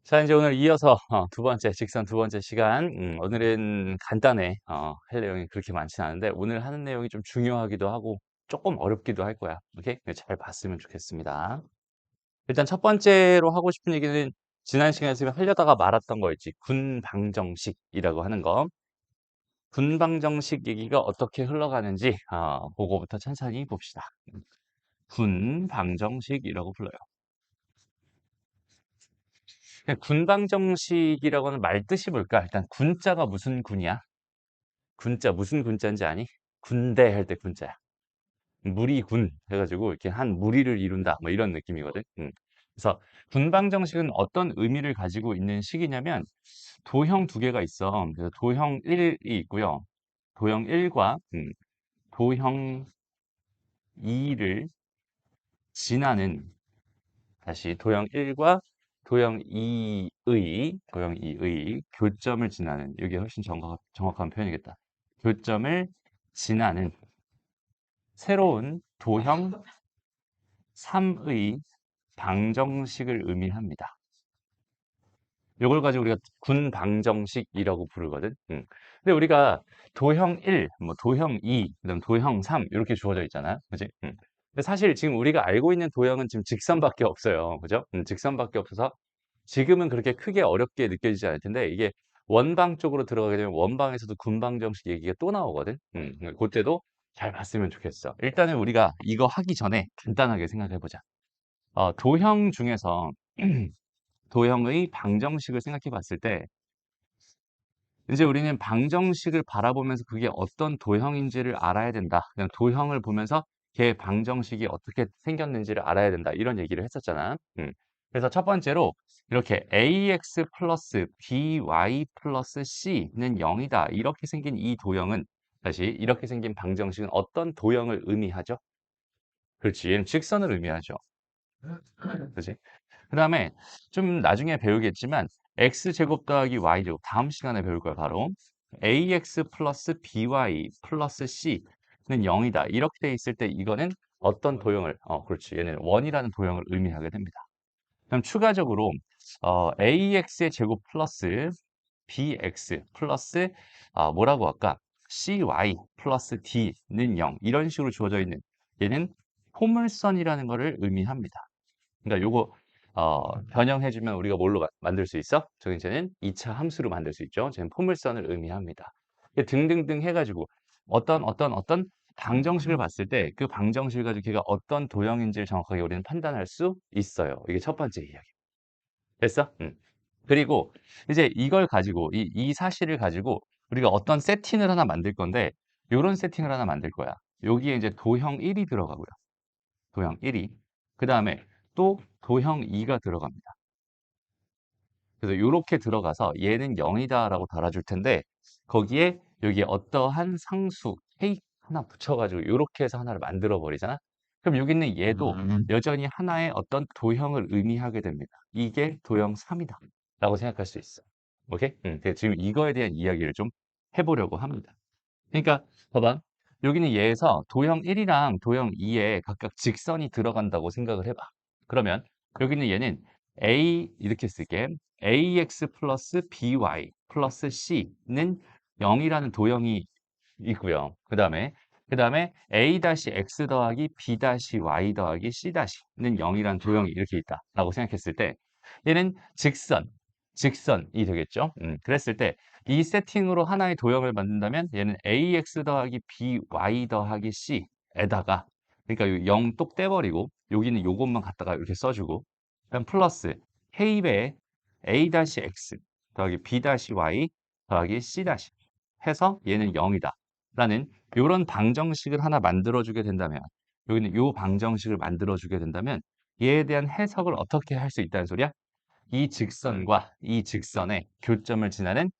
자, 이제 오늘 이어서 두 번째 직선 두 번째 시간. 오늘은 간단해. 할 내용이 그렇게 많진 않은데 오늘 하는 내용이 좀 중요하기도 하고 조금 어렵기도 할 거야. 오케이? 잘 봤으면 좋겠습니다. 일단 첫 번째로 하고 싶은 얘기는 지난 시간에 하려다가 말았던 거 있지. 군방정식이라고 하는 거. 군방정식 얘기가 어떻게 흘러가는지 그거부터 천천히 봅시다. 군방정식이라고 불러요. 군방정식이라고 하는 말 뜻이 뭘까? 일단 군자가 무슨 군이야? 군자 무슨 군자인지 아니? 군대 할 때 군자야. 무리군 해가지고 이렇게 한 무리를 이룬다 뭐 이런 느낌이거든. 그래서 군방정식은 어떤 의미를 가지고 있는 식이냐면 도형 두 개가 있어. 그래서 도형 1이 있고요. 도형 1과 도형 2를 지나는 다시 도형 1과 도형 2의 교점을 지나는 이게 훨씬 정확한 표현이겠다. 교점을 지나는 새로운 도형 3의 방정식을 의미합니다. 이걸 가지고 우리가 군방정식이라고 부르거든. 근데 우리가 도형 1, 뭐 도형 2, 그다음 도형 3 이렇게 주어져 있잖아요. 그지? 근데 사실 지금 우리가 알고 있는 도형은 지금 직선밖에 없어요. 그죠? 직선밖에 없어서 지금은 그렇게 크게 어렵게 느껴지지 않을 텐데 이게 원방 쪽으로 들어가게 되면 원방에서도 군방정식 얘기가 또 나오거든. 그때도 잘 봤으면 좋겠어. 일단은 우리가 이거 하기 전에 간단하게 생각해 보자. 도형 중에서 도형의 방정식을 생각해 봤을 때 이제 우리는 방정식을 바라보면서 그게 어떤 도형인지를 알아야 된다. 그냥 도형을 보면서 걔 방정식이 어떻게 생겼는지를 알아야 된다. 이런 얘기를 했었잖아. 그래서 첫 번째로 이렇게 ax 플러스 by 플러스 c는 0이다. 이렇게 생긴 이 도형은 다시 이렇게 생긴 방정식은 어떤 도형을 의미하죠? 그렇지. 얘는 직선을 의미하죠. 그지? 그 다음에 좀 나중에 배우겠지만 x제곱 더하기 y제곱 다음 시간에 배울 거야 바로 ax 플러스 by 플러스 c는 0이다 이렇게 돼 있을 때 이거는 어떤 도형을 그렇지 얘는 원이라는 도형을 의미하게 됩니다. 그럼 추가적으로 ax의 제곱 플러스 bx 플러스 뭐라고 할까 cy 플러스 d는 0 이런 식으로 주어져 있는 얘는 포물선이라는 것을 의미합니다. 그러니까 요거 변형해주면 우리가 뭘로 만들 수 있어? 저기 이제는 2차 함수로 만들 수 있죠. 쟤는 포물선을 의미합니다. 이게 등등등 해가지고 어떤 방정식을 봤을 때 그 방정식을 가지고 걔가 어떤 도형인지를 정확하게 우리는 판단할 수 있어요. 이게 첫 번째 이야기. 됐어? 그리고 이제 이걸 가지고 이 사실을 가지고 우리가 어떤 세팅을 하나 만들 건데 요런 세팅을 하나 만들 거야. 여기에 이제 도형 1이 들어가고요. 도형 1이. 그 다음에 또 도형 2가 들어갑니다. 그래서 이렇게 들어가서 얘는 0이다라고 달아줄 텐데 거기에 여기에 어떠한 상수 k 하나 붙여가지고 이렇게 해서 하나를 만들어 버리잖아. 그럼 여기 있는 얘도 여전히 하나의 어떤 도형을 의미하게 됩니다. 이게 도형 3이다 라고 생각할 수 있어. 오케이? 지금 이거에 대한 이야기를 좀 해보려고 합니다. 그러니까 봐봐. 여기는 얘에서 도형 1이랑 도형 2에 각각 직선이 들어간다고 생각을 해봐. 그러면 여기는 얘는 a 이렇게 쓸게. ax 플러스 by 플러스 c는 0이라는 도형이 있고요. 그 다음에 a-x 더하기 b-y 더하기 c-는 0이라는 도형이 이렇게 있다라고 생각했을 때 얘는 직선이 되겠죠. 그랬을 때 이 세팅으로 하나의 도형을 만든다면 얘는 ax 더하기 by 더하기 c에다가 그러니까 0 똑 떼버리고 여기는 요것만 갖다가 이렇게 써주고 그다음 플러스 k배의 a-x 더하기 b-y 더하기 c 해서 얘는 0이다 라는 요런 방정식을 하나 만들어주게 된다면 여기는 요 방정식을 만들어주게 된다면 얘에 대한 해석을 어떻게 할 수 있다는 소리야? 이 직선과 이 직선의 교점을 지나는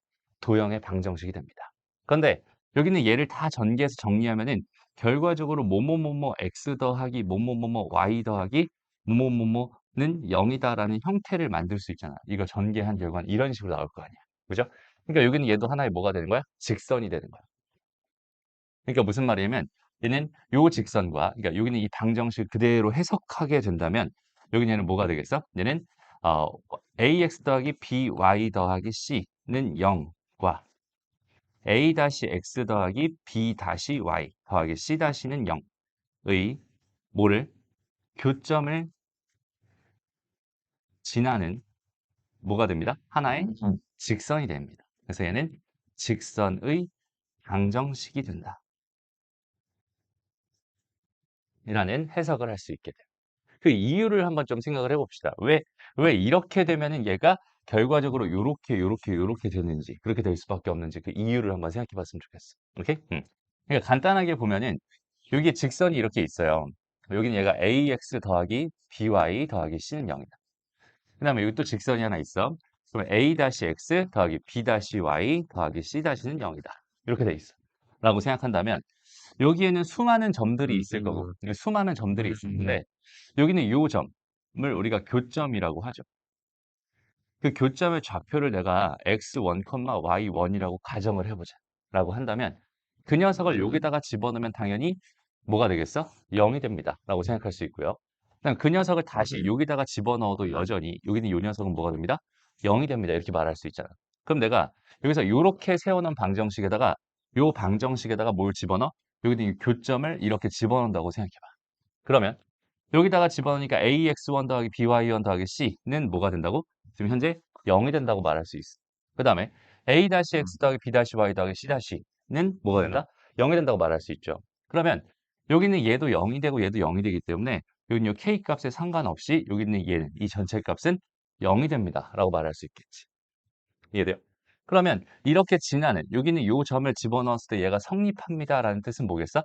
도형의 방정식이 됩니다. 그런데 여기는 얘를 다 전개해서 정리하면은 결과적으로 뭐뭐뭐뭐 x 더하기 뭐뭐뭐뭐 y 더하기 뭐뭐뭐뭐는 0이다라는 형태를 만들 수 있잖아. 이거 전개한 결과는 이런 식으로 나올 거 아니야. 그죠? 그러니까 여기는 얘도 하나의 뭐가 되는 거야? 직선이 되는 거야. 그러니까 무슨 말이냐면 얘는 요 직선과 그러니까 여기는 이 방정식 그대로 해석하게 된다면 여기는 얘는 뭐가 되겠어? 얘는 ax 더하기 by 더하기 c는 0과 a-x 더하기 b-y 더하기 c-는 0의 뭐를 교점을 지나는 뭐가 됩니다? 하나의 직선이 됩니다. 그래서 얘는 직선의 방정식이 된다. 라는 해석을 할 수 있게 돼요. 그 이유를 한번 좀 생각을 해봅시다. 왜 이렇게 되면은 얘가 결과적으로 요렇게 되는지, 그렇게 될 수밖에 없는지 그 이유를 한번 생각해 봤으면 좋겠어. 오케이? 그러니까 간단하게 보면은 여기에 직선이 이렇게 있어요. 여기는 얘가 ax 더하기 by 더하기 c는 0이다. 그 다음에 여기 또 직선이 하나 있어. 그럼 a-x 더하기 b-y 더하기 c-는 0이다. 이렇게 돼 있어. 라고 생각한다면 여기에는 수많은 점들이 있을 거고 수많은 점들이 있는데 여기는 이 점을 우리가 교점이라고 하죠. 그 교점의 좌표를 내가 x1, y1이라고 가정을 해보자 라고 한다면 그 녀석을 여기다가 집어넣으면 당연히 뭐가 되겠어? 0이 됩니다 라고 생각할 수 있고요. 그다음 그 녀석을 다시 여기다가 집어넣어도 여전히 여기는 이 녀석은 뭐가 됩니다? 0이 됩니다 이렇게 말할 수 있잖아. 그럼 내가 여기서 이렇게 세워놓은 방정식에다가 요 방정식에다가 뭘 집어넣어? 여기는 이 교점을 이렇게 집어넣는다고 생각해봐. 그러면 여기다가 집어넣으니까 ax1 더하기 by1 더하기 c는 뭐가 된다고? 지금 현재 0이 된다고 말할 수 있어. 그 다음에 a-x 더하기 b-y 더하기 c-는 뭐가 된다? 0이 된다고 말할 수 있죠. 그러면 여기는 얘도 0이 되고 얘도 0이 되기 때문에 여기는 이 k 값에 상관없이 여기 있는 얘는 이 전체 값은 0이 됩니다. 라고 말할 수 있겠지. 이해돼요? 그러면 이렇게 지나는 여기는 이 점을 집어넣었을 때 얘가 성립합니다. 라는 뜻은 뭐겠어?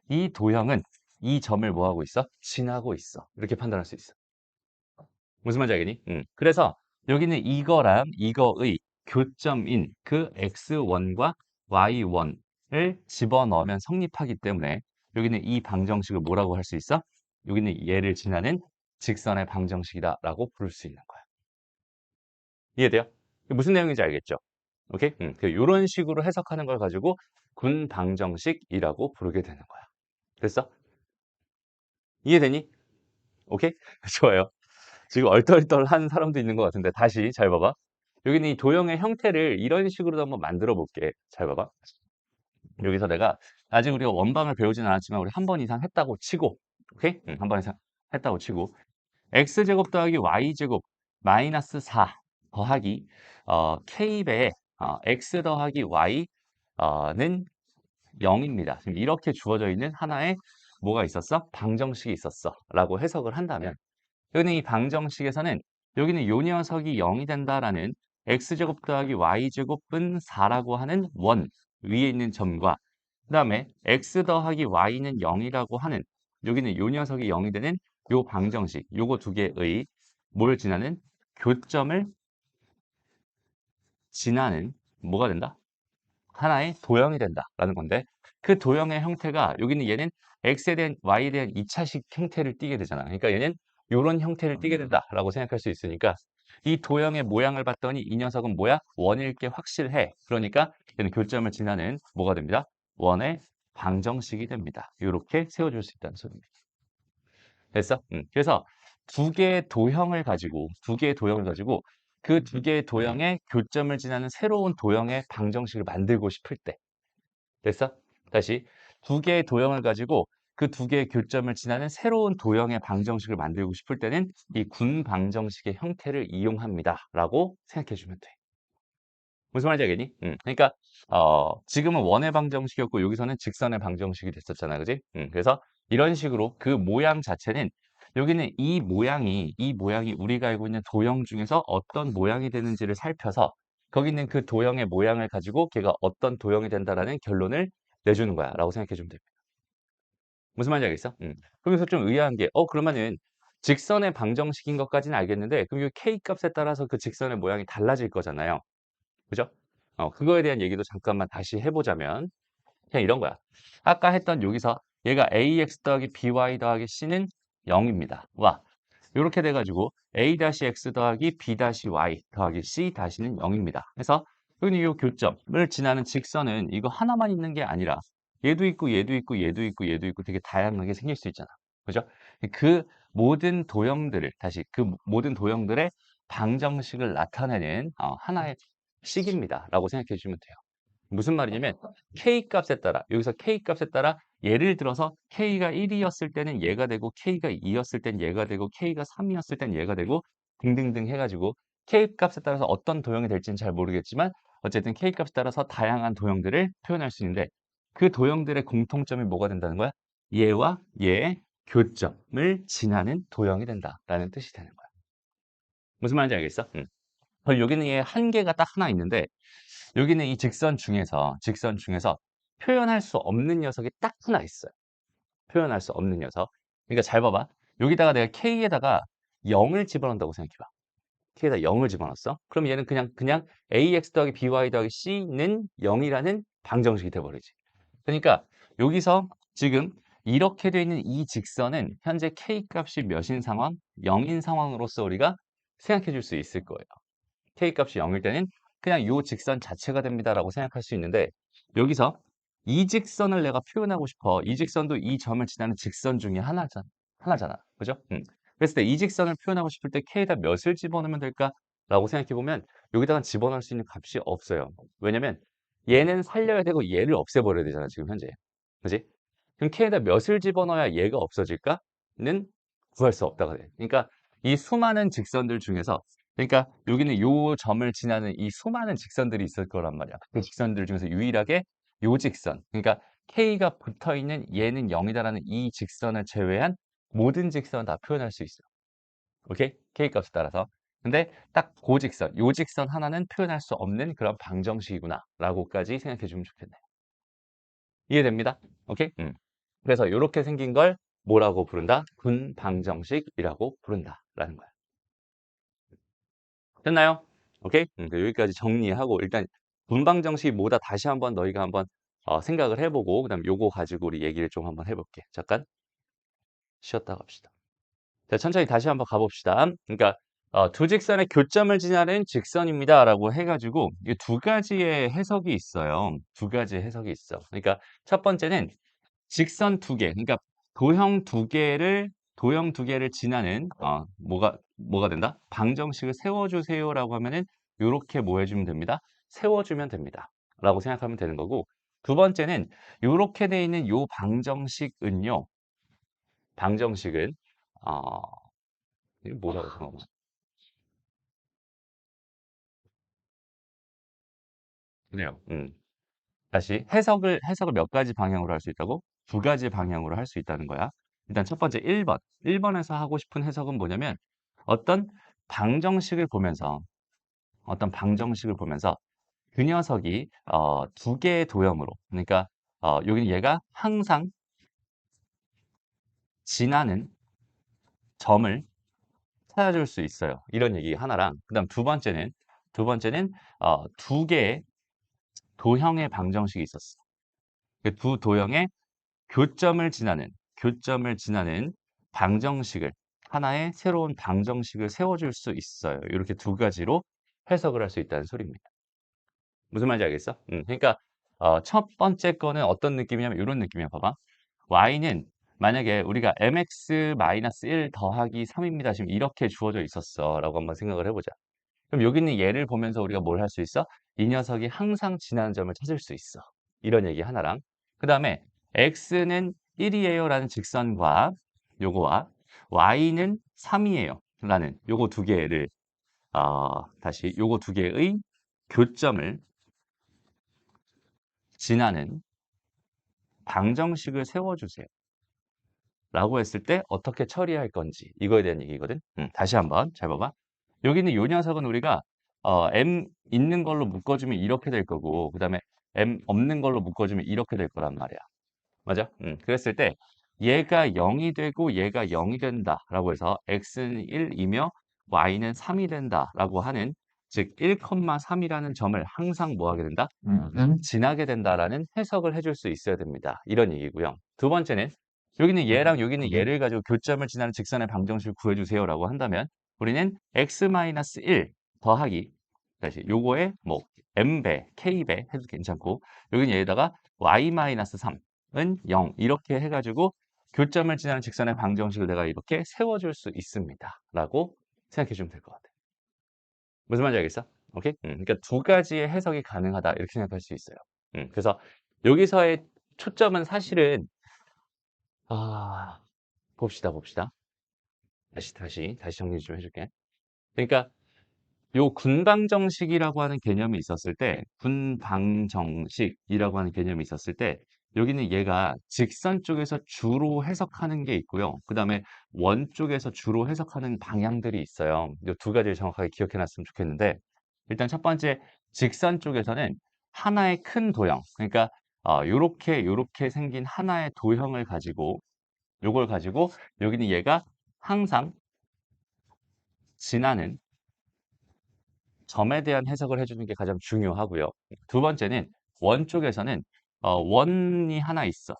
이 도형은 이 점을 뭐하고 있어? 지나고 있어. 이렇게 판단할 수 있어. 무슨 말인지 알겠니? 그래서 여기는 이거랑 이거의 교점인 그 x1과 y1을 집어넣으면 성립하기 때문에 여기는 이 방정식을 뭐라고 할 수 있어? 여기는 얘를 지나는 직선의 방정식이다라고 부를 수 있는 거야. 이해돼요? 무슨 내용인지 알겠죠? 오케이? 이런 식으로 해석하는 걸 가지고 군 방정식이라고 부르게 되는 거야. 됐어? 이해되니? 오케이? 좋아요. 지금 얼떨떨한 사람도 있는 것 같은데 다시 잘 봐봐. 여기는 이 도형의 형태를 이런 식으로 한번 만들어 볼게. 잘 봐봐. 여기서 내가 아직 우리가 원방을 배우지는 않았지만 우리 한 번 이상 했다고 치고 오케이? 한 번 이상 했다고 치고 x제곱 더하기 y제곱 마이너스 4 더하기 k배의 x 더하기 y는 0입니다. 지금 이렇게 주어져 있는 하나의 뭐가 있었어? 방정식이 있었어. 라고 해석을 한다면 여기는 이 방정식에서는 여기는 요 녀석이 0이 된다라는 x제곱 더하기 y제곱은 4라고 하는 원 위에 있는 점과 그 다음에 x 더하기 y는 0이라고 하는 여기는 요 녀석이 0이 되는 요 방정식 요거 두 개의 뭘 지나는 교점을 지나는 뭐가 된다? 하나의 도형이 된다라는 건데 그 도형의 형태가 여기는 얘는 x에 대한 y에 대한 2차식 형태를 띠게 되잖아. 그러니까 얘는 이런 형태를 띠게 된다라고 생각할 수 있으니까 이 도형의 모양을 봤더니 이 녀석은 뭐야? 원일 게 확실해. 그러니까 얘는 교점을 지나는 뭐가 됩니다? 원의 방정식이 됩니다. 이렇게 세워줄 수 있다는 소리입니다. 됐어? 그래서 두 개의 도형을 가지고 그 두 개의 도형의 교점을 지나는 새로운 도형의 방정식을 만들고 싶을 때 됐어? 다시 두 개의 도형을 가지고 그 두 개의 교점을 지나는 새로운 도형의 방정식을 만들고 싶을 때는 이 군 방정식의 형태를 이용합니다. 라고 생각해 주면 돼. 무슨 말인지 알겠니? 그러니까 지금은 원의 방정식이었고 여기서는 직선의 방정식이 됐었잖아. 그지? 그래서 이런 식으로 그 모양 자체는 여기는 이 모양이 우리가 알고 있는 도형 중에서 어떤 모양이 되는지를 살펴서 거기 있는 그 도형의 모양을 가지고 걔가 어떤 도형이 된다라는 결론을 내주는 거야. 라고 생각해 주면 됩니다. 무슨 말인지 알겠어? 그러면서 좀 의아한 게 그러면은 직선의 방정식인 것까지는 알겠는데 그럼 이 k 값에 따라서 그 직선의 모양이 달라질 거잖아요. 그죠? 그거에 대한 얘기도 잠깐만 다시 해보자면 그냥 이런 거야. 아까 했던 여기서 얘가 ax 더하기 by 더하기 c는 0입니다. 와, 이렇게 돼가지고 a-x 더하기 b-y 더하기 c-는 0입니다. 그래서 여기는 이 교점을 지나는 직선은 이거 하나만 있는 게 아니라 얘도 있고 얘도 있고 얘도 있고 얘도 있고 되게 다양하게 생길 수 있잖아. 그죠? 그 모든 도형들을 다시 그 모든 도형들의 방정식을 나타내는 하나의 식입니다. 라고 생각해 주시면 돼요. 무슨 말이냐면 K 값에 따라 여기서 K 값에 따라 예를 들어서 K가 1이었을 때는 얘가 되고 K가 2였을 땐 얘가 되고 K가 3이었을 땐 얘가 되고 등등등 해가지고 K 값에 따라서 어떤 도형이 될지는 잘 모르겠지만 어쨌든 K 값에 따라서 다양한 도형들을 표현할 수 있는데 그 도형들의 공통점이 뭐가 된다는 거야? 얘와 얘의 교점을 지나는 도형이 된다라는 뜻이 되는 거야. 무슨 말인지 알겠어? 그럼 여기는 얘 한계가 딱 하나 있는데 여기는 이 직선 중에서 표현할 수 없는 녀석이 딱 하나 있어요. 표현할 수 없는 녀석. 그러니까 잘 봐봐. 여기다가 내가 K에다가 0을 집어넣는다고 생각해봐. K에다 0을 집어넣었어. 그럼 얘는 그냥 AX 더하기 BY 더하기 C는 0이라는 방정식이 돼버리지. 그러니까 여기서 지금 이렇게 돼 있는 이 직선은 현재 K 값이 몇인 상황? 0인 상황으로서 우리가 생각해 줄 수 있을 거예요. K값이 0일 때는 그냥 이 직선 자체가 됩니다라고 생각할 수 있는데 여기서 이 직선을 내가 표현하고 싶어. 이 직선도 이 점을 지나는 직선 중에 하나잖아. 그죠? 그랬을 때 이 직선을 표현하고 싶을 때 K에다 몇을 집어넣으면 될까라고 생각해 보면 여기다가 집어넣을 수 있는 값이 없어요. 왜냐면 얘는 살려야 되고 얘를 없애버려야 되잖아. 지금 현재. 그지? 그럼 K에다 몇을 집어넣어야 얘가 없어질까?는 구할 수 없다가 돼. 그러니까 이 수많은 직선들 중에서 그러니까 여기는 요 점을 지나는 이 수많은 직선들이 있을 거란 말이야. 그 직선들 중에서 유일하게 요 직선, 그러니까 K가 붙어있는 얘는 0이다라는 이 직선을 제외한 모든 직선을 다 표현할 수 있어. 오케이? K 값에 따라서. 근데 딱 그 직선, 요 직선 하나는 표현할 수 없는 그런 방정식이구나 라고까지 생각해 주면 좋겠네. 이해됩니다? 오케이? 그래서 이렇게 생긴 걸 뭐라고 부른다? 분방정식이라고 부른다라는 거야. 됐나요? 오케이? 여기까지 정리하고 일단 분방정식이 뭐다 다시 한번 너희가 한번 생각을 해보고 그다음 요거 가지고 우리 얘기를 좀 한번 해볼게. 잠깐 쉬었다 갑시다. 자, 천천히 다시 한번 가봅시다. 그러니까 두 직선의 교점을 지나는 직선입니다라고 해가지고 이 두 가지의 해석이 있어요. 두 가지의 해석이 있어. 그러니까 첫 번째는 직선 두 개, 그러니까 도형 두 개를 지나는 뭐가 된다? 방정식을 세워주세요라고 하면은 요렇게 뭐 해주면 됩니다. 세워주면 됩니다. 라고 생각하면 되는 거고 두 번째는 요렇게 돼 있는 요 방정식은 어, 이거 뭐라고 생각하나? 그래요. 다시 해석을 몇 가지 방향으로 할 수 있다고? 두 가지 방향으로 할 수 있다는 거야. 일단 첫 번째 1번. 1번에서 하고 싶은 해석은 뭐냐면 어떤 방정식을 보면서 그 녀석이 두 개의 도형으로 그러니까 여기는 얘가 항상 지나는 점을 찾아줄 수 있어요. 이런 얘기 하나랑 그다음 두 번째는 두 개의 도형의 방정식이 있었어. 그 두 도형의 교점을 지나는 방정식을 하나의 새로운 방정식을 세워줄 수 있어요. 이렇게 두 가지로 해석을 할 수 있다는 소리입니다. 무슨 말인지 알겠어? 그러니까 첫 번째 거는 어떤 느낌이냐면 이런 느낌이야. 봐봐. y는 만약에 우리가 mx-1 더하기 3입니다. 지금 이렇게 주어져 있었어. 라고 한번 생각을 해보자. 그럼 여기 있는 얘를 보면서 우리가 뭘 할 수 있어? 이 녀석이 항상 지나는 점을 찾을 수 있어. 이런 얘기 하나랑 그 다음에 x는 1이에요 라는 직선과 요거와 y는 3이에요 라는 요거 두 개를 다시 요거 두 개의 교점을 지나는 방정식을 세워주세요 라고 했을 때 어떻게 처리할 건지 이거에 대한 얘기거든. 다시 한번 잘 봐봐. 여기 있는 요 녀석은 우리가 m 있는 걸로 묶어주면 이렇게 될 거고 그 다음에 m 없는 걸로 묶어주면 이렇게 될 거란 말이야. 맞아? 그랬을 때 얘가 0이 되고 얘가 0이 된다라고 해서 x는 1이며 y는 3이 된다라고 하는 즉 1,3이라는 점을 항상 뭐 하게 된다? 지나게 된다라는 해석을 해줄 수 있어야 됩니다. 이런 얘기고요. 두 번째는 여기는 얘랑 여기는 얘를 가지고 교점을 지나는 직선의 방정식을 구해주세요라고 한다면 우리는 x-1 더하기 다시 요거에 뭐 m배, k배 해도 괜찮고 여기는 얘에다가 y-3 은 0 이렇게 해가지고 교점을 지나는 직선의 방정식을 내가 이렇게 세워줄 수 있습니다. 라고 생각해 주면 될 것 같아요. 무슨 말인지 알겠어? 오케이? 그러니까 두 가지의 해석이 가능하다 이렇게 생각할 수 있어요. 그래서 여기서의 초점은 사실은 아, 봅시다. 다시 정리 좀 해줄게. 그러니까 요 군방정식이라고 하는 개념이 있었을 때, 군방정식이라고 하는 개념이 있었을 때, 여기는 얘가 직선 쪽에서 주로 해석하는 게 있고요. 그 다음에 원 쪽에서 주로 해석하는 방향들이 있어요. 이 두 가지를 정확하게 기억해 놨으면 좋겠는데, 일단 첫 번째, 직선 쪽에서는 하나의 큰 도형, 그러니까 요렇게 생긴 하나의 도형을 가지고, 요걸 가지고 여기는 얘가 항상 지나는 점에 대한 해석을 해주는 게 가장 중요하고요. 두 번째는 원 쪽에서는 원이 하나 있어.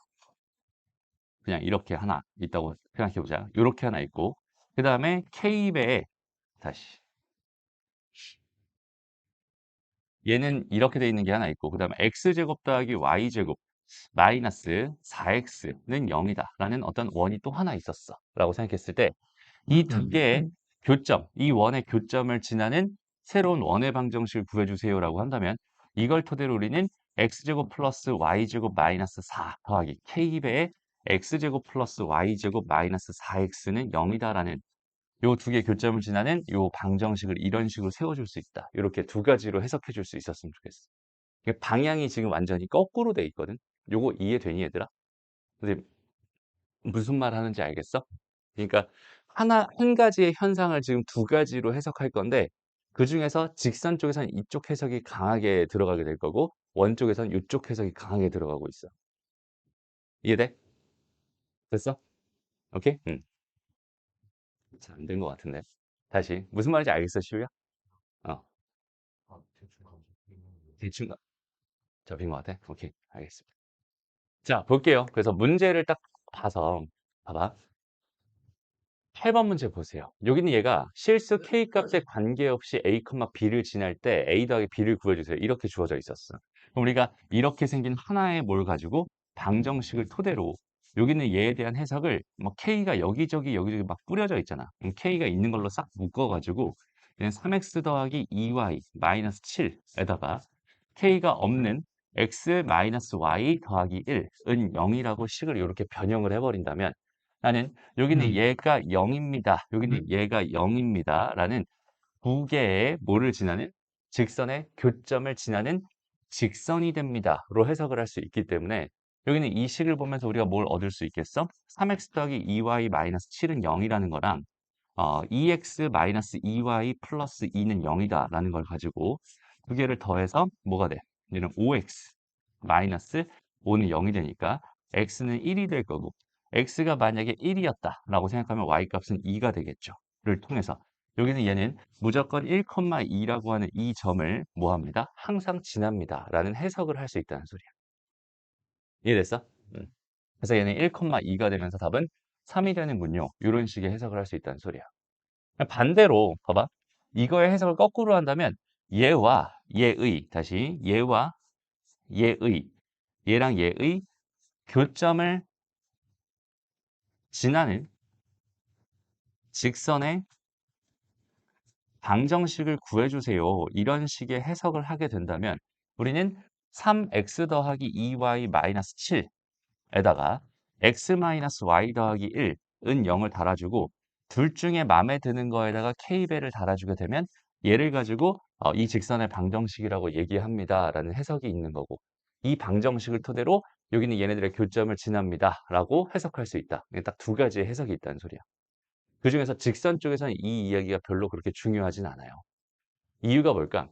그냥 이렇게 하나 있다고 생각해보자. 이렇게 하나 있고 그 다음에 K배에 다시 얘는 이렇게 돼 있는 게 하나 있고 그 다음에 X제곱 더하기 Y제곱 마이너스 4X는 0이다 라는 어떤 원이 또 하나 있었어 라고 생각했을 때 이 두 개의 교점, 이 원의 교점을 지나는 새로운 원의 방정식을 구해주세요라고 한다면 이걸 토대로 우리는 x제곱 플러스 y제곱 마이너스 4 더하기 k배의 x제곱 플러스 y제곱 마이너스 4x는 0이다라는 요 두 개의 교점을 지나는 요 방정식을 이런 식으로 세워줄 수 있다. 이렇게 두 가지로 해석해 줄 수 있었으면 좋겠어. 이게 방향이 지금 완전히 거꾸로 돼 있거든. 요거 이해되니 얘들아? 근데 무슨 말 하는지 알겠어? 그러니까 한 가지의 현상을 지금 두 가지로 해석할 건데 그 중에서 직선 쪽에서는 이쪽 해석이 강하게 들어가게 될 거고 원 쪽에서는 이쪽 해석이 강하게 들어가고 있어. 이해돼? 됐어? 오케이? 응. 잘 안 된 것 같은데. 다시. 무슨 말인지 알겠어, 시우야? 어. 대충 접힌 것 같아? 오케이. 알겠습니다. 자, 볼게요. 그래서 문제를 딱 봐서 봐봐. 8번 문제 보세요. 여기는 얘가 실수 K값에 관계없이 A, B를 지날 때 A 더하기 B를 구해주세요. 이렇게 주어져 있었어. 그럼 우리가 이렇게 생긴 하나의 뭘 가지고 방정식을 토대로 여기는 얘에 대한 해석을 뭐 K가 여기저기 막 뿌려져 있잖아. 그럼 K가 있는 걸로 싹 묶어가지고 그냥 3X 더하기 2Y 마이너스 7에다가 K가 없는 X 마이너스 Y 더하기 1은 0이라고 식을 이렇게 변형을 해버린다면 나는 여기는 얘가 0입니다. 여기는 얘가 0입니다. 라는 두 개의 뭐를 지나는 직선의 교점을 지나는 직선이 됩니다. 로 해석을 할 수 있기 때문에 여기는 이 식을 보면서 우리가 뭘 얻을 수 있겠어? 3x 더하기 2y 마이너스 7은 0이라는 거랑 2x 마이너스 2y 플러스 2는 0이다 라는 걸 가지고 두 개를 더해서 뭐가 돼? 얘는 5x 마이너스 5는 0이 되니까 x는 1이 될 거고 x가 만약에 1이었다 라고 생각하면 y값은 2가 되겠죠. 를 통해서 여기는 얘는 무조건 1,2라고 하는 이 점을 뭐합니다? 항상 지납니다 라는 해석을 할 수 있다는 소리야. 이해됐어? 그래서 얘는 1,2가 되면서 답은 3이 되는군요. 이런 식의 해석을 할 수 있다는 소리야. 반대로 봐봐. 이거의 해석을 거꾸로 한다면 얘와 얘의 다시 얘와 얘의 얘랑 얘의 교점을 지나는 직선의 방정식을 구해주세요. 이런 식의 해석을 하게 된다면 우리는 3x 더하기 2y 마이너스 7에다가 x 마이너스 y 더하기 1은 0을 달아주고 둘 중에 마음에 드는 거에다가 k배를 달아주게 되면 얘를 가지고 이 직선의 방정식이라고 얘기합니다. 라는 해석이 있는 거고 이 방정식을 토대로 여기는 얘네들의 교점을 지납니다. 라고 해석할 수 있다. 딱 두 가지의 해석이 있다는 소리야. 그중에서 직선 쪽에서는 이 이야기가 별로 그렇게 중요하진 않아요. 이유가 뭘까?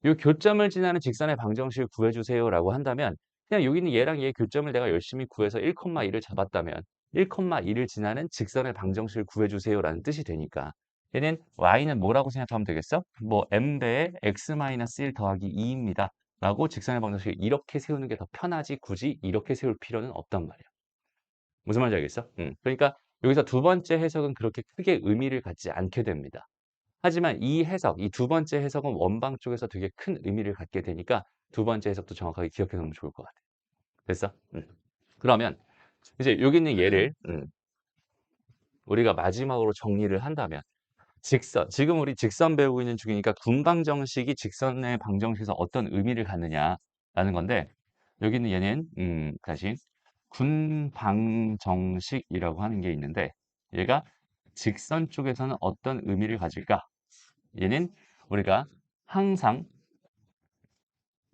이 교점을 지나는 직선의 방정식을 구해주세요라고 한다면 그냥 여기는 얘랑 얘의 교점을 내가 열심히 구해서 1,2를 잡았다면 1,2를 지나는 직선의 방정식을 구해주세요라는 뜻이 되니까 얘는 y는 뭐라고 생각하면 되겠어? 뭐 m배의 x-1 더하기 2입니다. 라고 직선의 방정식을 이렇게 세우는 게 더 편하지 굳이 이렇게 세울 필요는 없단 말이야. 무슨 말인지 알겠어? 그러니까 여기서 두 번째 해석은 그렇게 크게 의미를 갖지 않게 됩니다. 하지만 이 해석, 이 두 번째 해석은 원방 쪽에서 되게 큰 의미를 갖게 되니까 두 번째 해석도 정확하게 기억해 놓으면 좋을 것 같아. 됐어? 그러면 이제 여기 있는 얘를 우리가 마지막으로 정리를 한다면 직선. 지금 우리 직선 배우고 있는 중이니까 군방정식이 직선의 방정식에서 어떤 의미를 갖느냐라는 건데 여기는 얘는 다시 군방정식이라고 하는 게 있는데 얘가 직선 쪽에서는 어떤 의미를 가질까? 얘는 우리가 항상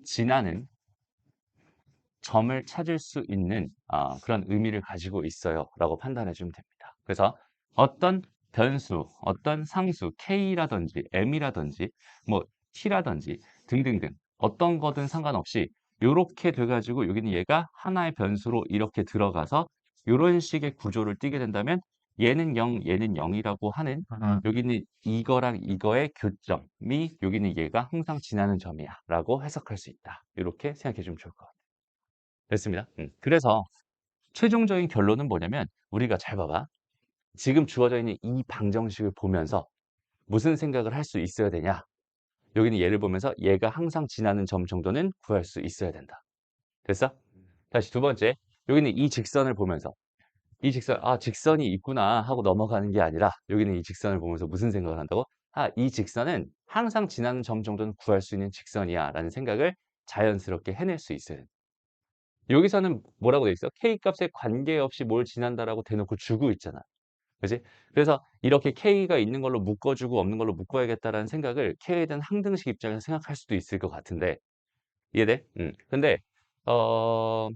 지나는 점을 찾을 수 있는 그런 의미를 가지고 있어요 라고 판단해 주면 됩니다. 그래서 어떤 변수, 어떤 상수 K라든지 M이라든지 뭐 T라든지 등등등 어떤 거든 상관없이 이렇게 돼가지고 여기는 얘가 하나의 변수로 이렇게 들어가서 이런 식의 구조를 띠게 된다면 얘는 0, 얘는 0이라고 하는 여기는 이거랑 이거의 교점이 여기는 얘가 항상 지나는 점이야 라고 해석할 수 있다. 이렇게 생각해 주면 좋을 것 같아요. 됐습니다. 그래서 최종적인 결론은 뭐냐면 우리가 잘 봐봐. 지금 주어져 있는 이 방정식을 보면서 무슨 생각을 할 수 있어야 되냐? 여기는 얘를 보면서 얘가 항상 지나는 점 정도는 구할 수 있어야 된다. 됐어? 다시 두 번째. 여기는 이 직선을 보면서 이 직선, 직선이 있구나 하고 넘어가는 게 아니라 여기는 이 직선을 보면서 무슨 생각을 한다고? 이 직선은 항상 지나는 점 정도는 구할 수 있는 직선이야 라는 생각을 자연스럽게 해낼 수 있어야 된다. 여기서는 뭐라고 돼 있어? K값에 관계없이 뭘 지난다라고 대놓고 주고 있잖아. 그지? 그래서 이렇게 K가 있는 걸로 묶어주고 없는 걸로 묶어야겠다라는 생각을 K에 대한 항등식 입장에서 생각할 수도 있을 것 같은데 이해돼? 근데 어,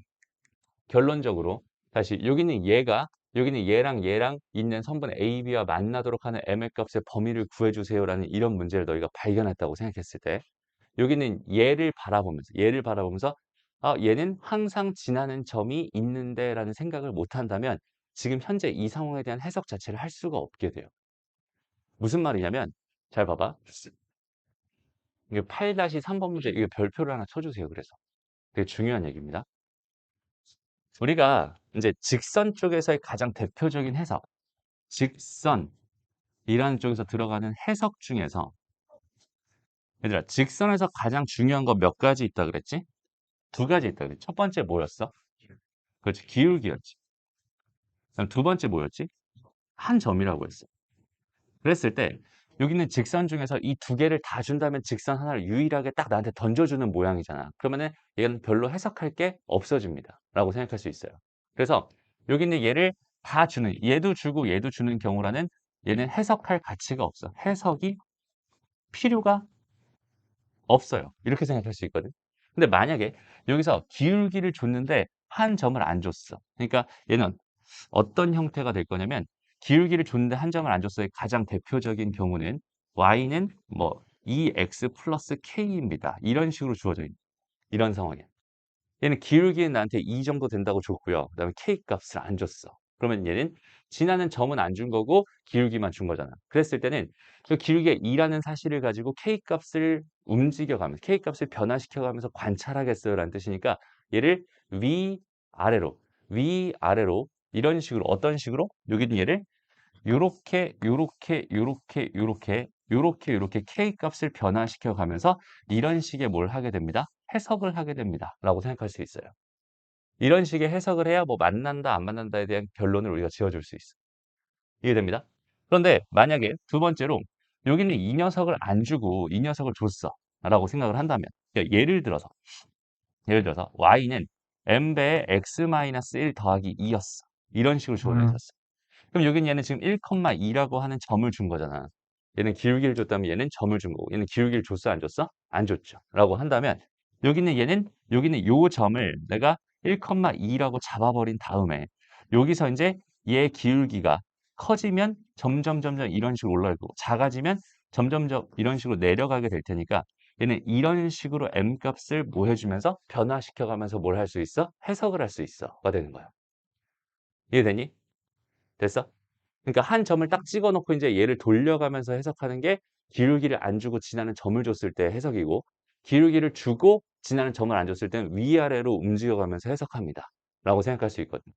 결론적으로 다시 여기는 얘랑 얘랑 있는 선분 A, B와 만나도록 하는 M의 값의 범위를 구해주세요라는 이런 문제를 너희가 발견했다고 생각했을 때 여기는 얘를 바라보면서 얘는 항상 지나는 점이 있는데 라는 생각을 못 한다면 지금 현재 이 상황에 대한 해석 자체를 할 수가 없게 돼요. 무슨 말이냐면 잘 봐봐. 이게 8-3번 문제 이거 별표를 하나 쳐주세요. 그래서 되게 중요한 얘기입니다. 우리가 이제 직선 쪽에서의 가장 대표적인 해석 직선이라는 쪽에서 들어가는 해석 중에서 얘들아 직선에서 가장 중요한 거 몇 가지 있다 그랬지? 두 가지 있다 그랬지? 첫 번째 뭐였어? 그렇지. 기울기였지. 그럼 두 번째 뭐였지? 한 점이라고 했어. 그랬을 때 여기는 직선 중에서 이 두 개를 다 준다면 직선 하나를 유일하게 딱 나한테 던져주는 모양이잖아. 그러면은 얘는 별로 해석할 게 없어집니다. 라고 생각할 수 있어요. 그래서 여기는 얘를 다 주는, 얘도 주고 얘도 주는 경우라는 얘는 해석할 가치가 없어. 해석이 필요가 없어요. 이렇게 생각할 수 있거든. 근데 만약에 여기서 기울기를 줬는데 한 점을 안 줬어. 그러니까 얘는 어떤 형태가 될 거냐면 기울기를 줬는데 한 점을 안 줬어요. 가장 대표적인 경우는 y는 뭐 2x 플러스 k입니다. 이런 식으로 주어져 있는 이런 상황이야. 얘는 기울기는 나한테 2 정도 된다고 줬고요. 그다음에 k 값을 안 줬어. 그러면 얘는 지나는 점은 안 준 거고 기울기만 준 거잖아. 그랬을 때는 그 기울기가 2라는 사실을 가지고 k 값을 움직여가면서 k 값을 변화시켜가면서 관찰하겠어요라는 뜻이니까 얘를 위아래로 위아래로 이런 식으로 어떤 식으로? 여기는 얘를 요렇게 K 값을 변화시켜 가면서 이런 식의 뭘 하게 됩니다. 해석을 하게 됩니다. 라고 생각할 수 있어요. 이런 식의 해석을 해야 뭐 만난다, 안 만난다에 대한 결론을 우리가 지어줄 수 있어. 이해됩니다? 그런데 만약에 두 번째로 여기는 이 녀석을 안 주고 이 녀석을 줬어. 라고 생각을 한다면 그러니까 예를 들어서 y는 m배의 x-1 더하기 2였어. 이런 식으로 주어져 있었어. 그럼 여긴 얘는 지금 1,2라고 하는 점을 준 거잖아. 얘는 기울기를 줬다면 얘는 점을 준 거고 얘는 기울기를 줬어 안 줬어? 안 줬죠. 라고 한다면 여기는 요 점을 내가 1,2라고 잡아버린 다음에 여기서 이제 얘 기울기가 커지면 점점 이런 식으로 올라갈 거고 작아지면 점점 이런 식으로 내려가게 될 테니까 얘는 이런 식으로 m 값을 뭐 해주면서 변화시켜 가면서 뭘 할 수 있어? 해석을 할 수 있어가 되는 거야. 이해되니? 됐어? 그러니까 한 점을 딱 찍어 놓고 이제 얘를 돌려가면서 해석하는 게 기울기를 안 주고 지나는 점을 줬을 때 해석이고 기울기를 주고 지나는 점을 안 줬을 때는 위아래로 움직여가면서 해석합니다. 라고 생각할 수 있거든.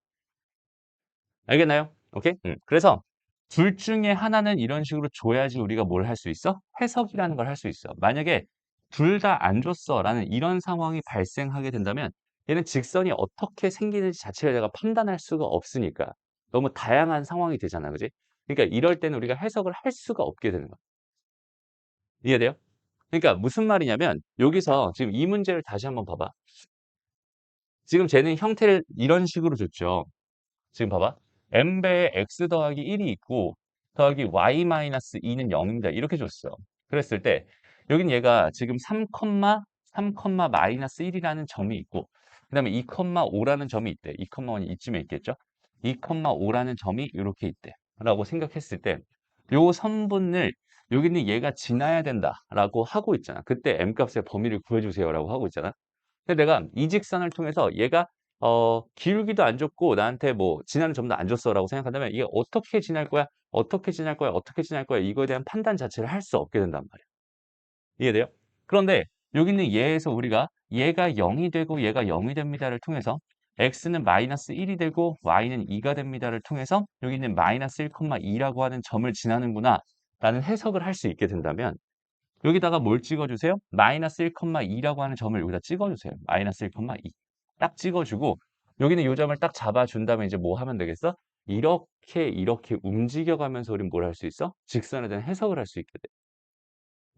알겠나요? 오케이? 그래서 둘 중에 하나는 이런 식으로 줘야지 우리가 뭘 할 수 있어? 해석이라는 걸 할 수 있어. 만약에 둘 다 안 줬어 라는 이런 상황이 발생하게 된다면 얘는 직선이 어떻게 생기는지 자체를 내가 판단할 수가 없으니까 너무 다양한 상황이 되잖아. 그지? 그러니까 이럴 때는 우리가 해석을 할 수가 없게 되는 거야. 이해돼요? 그러니까 무슨 말이냐면 여기서 지금 이 문제를 다시 한번 봐봐. 지금 쟤는 형태를 이런 식으로 줬죠. 지금 봐봐. n배에 x 더하기 1이 있고 더하기 y 마이너스 2는 0입니다. 이렇게 줬어. 그랬을 때 여긴 얘가 지금 3, 3, 마이너스 1이라는 점이 있고 그 다음에 2,5라는 점이 있대. 2,5는 이쯤에 있겠죠? 2,5라는 점이 이렇게 있대. 라고 생각했을 때 요 선분을 여기는 얘가 지나야 된다라고 하고 있잖아. 그때 m값의 범위를 구해주세요라고 하고 있잖아. 근데 내가 이 직선을 통해서 얘가 기울기도 안 줬고 나한테 뭐 지나는 점도 안 줬어라고 생각한다면 이게 어떻게 지날 거야? 어떻게 지날 거야? 어떻게 지날 거야? 이거에 대한 판단 자체를 할 수 없게 된단 말이야. 이해돼요? 그런데 여기 있는 얘에서 우리가 얘가 0이 되고 얘가 0이 됩니다를 통해서 x는 마이너스 1이 되고 y는 2가 됩니다를 통해서 여기 있는 마이너스 1,2라고 하는 점을 지나는구나 라는 해석을 할 수 있게 된다면 여기다가 뭘 찍어주세요? 마이너스 1,2라고 하는 점을 여기다 찍어주세요. 마이너스 1,2. 딱 찍어주고 여기는 이 점을 딱 잡아준 다음에 이제 뭐 하면 되겠어? 이렇게 움직여가면서 우리는 뭘 할 수 있어? 직선에 대한 해석을 할 수 있게 돼.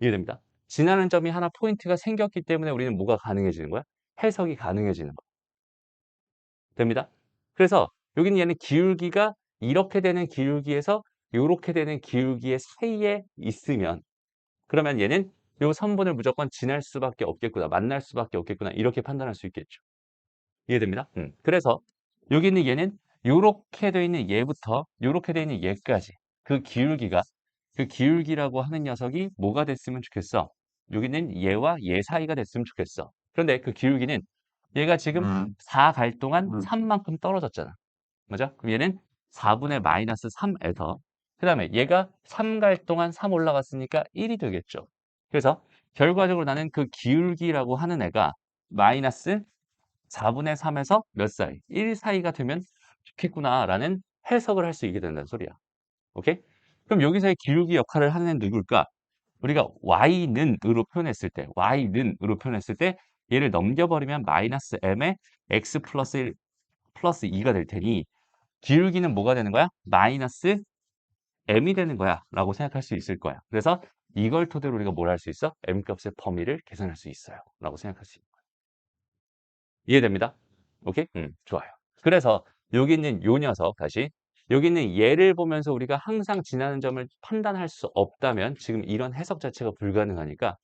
이해됩니다? 지나는 점이 하나 포인트가 생겼기 때문에 우리는 뭐가 가능해지는 거야? 해석이 가능해지는 거야. 됩니다? 그래서 여기는 얘는 기울기가 이렇게 되는 기울기에서 이렇게 되는 기울기의 사이에 있으면 그러면 얘는 요 선분을 무조건 지날 수밖에 없겠구나. 만날 수밖에 없겠구나. 이렇게 판단할 수 있겠죠. 이해됩니다? 그래서 여기 있는 얘는 요렇게 돼 있는 얘부터 요렇게 돼 있는 얘까지 그 기울기가 그 기울기라고 하는 녀석이 뭐가 됐으면 좋겠어? 여기는 얘와 얘 사이가 됐으면 좋겠어. 그런데 그 기울기는 얘가 지금 4 갈 동안 3만큼 떨어졌잖아. 맞아? 그럼 얘는 4분의 마이너스 3에서 그 다음에 얘가 3 갈 동안 3 올라갔으니까 1이 되겠죠. 그래서 결과적으로 나는 그 기울기라고 하는 애가 마이너스 4분의 3에서 몇 사이? 1 사이가 되면 좋겠구나라는 해석을 할 수 있게 된다는 소리야. 오케이? 그럼 여기서의 기울기 역할을 하는 애는 누굴까? 우리가 y는으로 표현했을 때, y는으로 표현했을 때 얘를 넘겨버리면 마이너스 m에 x 플러스 1 플러스 2가 될 테니 기울기는 뭐가 되는 거야? 마이너스 m이 되는 거야 라고 생각할 수 있을 거야. 그래서 이걸 토대로 우리가 뭘 할 수 있어? m값의 범위를 계산할 수 있어요 라고 생각할 수 있는 거야. 이해됩니다? 오케이? 좋아요. 그래서 여기 있는 요 녀석 다시 여기 있는 얘를 보면서 우리가 항상 지나는 점을 판단할 수 없다면 지금 이런 해석 자체가 불가능하니까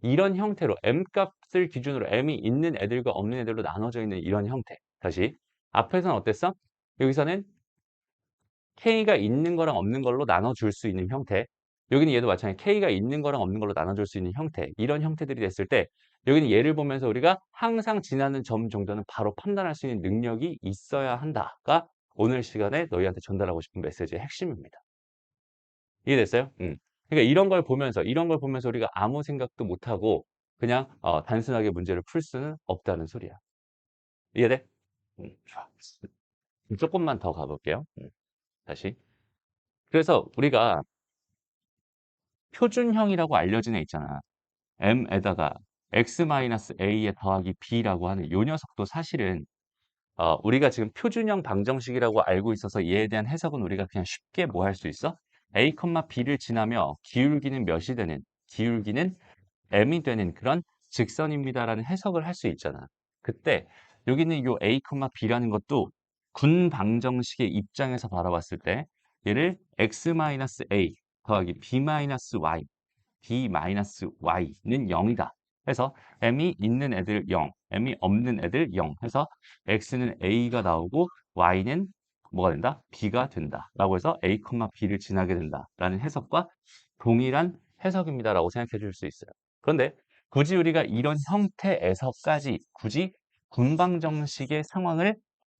이런 형태로 m값을 기준으로 m이 있는 애들과 없는 애들로 나눠져 있는 이런 형태 다시 앞에서는 어땠어? 여기서는 K가 있는 거랑 없는 걸로 나눠줄 수 있는 형태 여기는 얘도 마찬가지 K가 있는 거랑 없는 걸로 나눠줄 수 있는 형태 이런 형태들이 됐을 때 여기는 얘를 보면서 우리가 항상 지나는 점 정도는 바로 판단할 수 있는 능력이 있어야 한다가 오늘 시간에 너희한테 전달하고 싶은 메시지의 핵심입니다. 이해됐어요? 그러니까 이런 걸 보면서 우리가 아무 생각도 못하고 그냥 단순하게 문제를 풀 수는 없다는 소리야. 이해돼? 좋아. 조금만 더 가볼게요. 다시. 그래서 우리가 표준형이라고 알려진 애 있잖아. m에다가 x-a에 더하기 b라고 하는 요 녀석도 사실은 우리가 지금 표준형 방정식이라고 알고 있어서 얘에 대한 해석은 우리가 그냥 쉽게 뭐 할 수 있어? a, b를 지나며 기울기는 몇이 되는 기울기는 m이 되는 그런 직선입니다라는 해석을 할 수 있잖아. 그때 여기 있는 요 a, b라는 것도 군 방정식의 입장에서 바라봤을 때 얘를 x-a 더하기 b-y b-y는 0이다. 해서 m이 있는 애들 0, m이 없는 애들 0 해서 x는 a가 나오고 y는 뭐가 된다? b가 된다. 라고 해서 a, b를 지나게 된다라는 해석과 동일한 해석입니다라고 생각해 줄 수 있어요. 그런데 굳이 우리가 이런 형태에서까지 굳이 군방정식의 상황을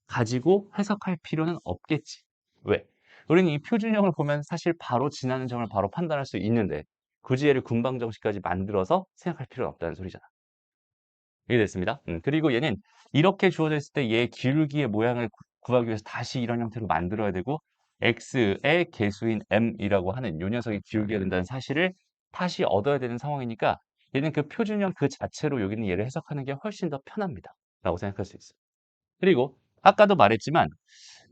가지고 해석할 필요는 없겠지. 왜? 우리는 이 표준형을 보면 사실 바로 지나는 점을 바로 판단할 수 있는데 굳이 얘를 군방정식까지 만들어서 생각할 필요는 없다는 소리잖아. 이해됐습니다. 그리고 얘는 이렇게 주어져 있을 때 얘의 기울기의 모양을 구하기 위해서 다시 이런 형태로 만들어야 되고 x의 개수인 m이라고 하는 요 녀석이 기울기가 된다는 사실을 다시 얻어야 되는 상황이니까 얘는 그 표준형 그 자체로 여기는 얘를 해석하는 게 훨씬 더 편합니다. 라고 생각할 수 있어요. 그리고 아까도 말했지만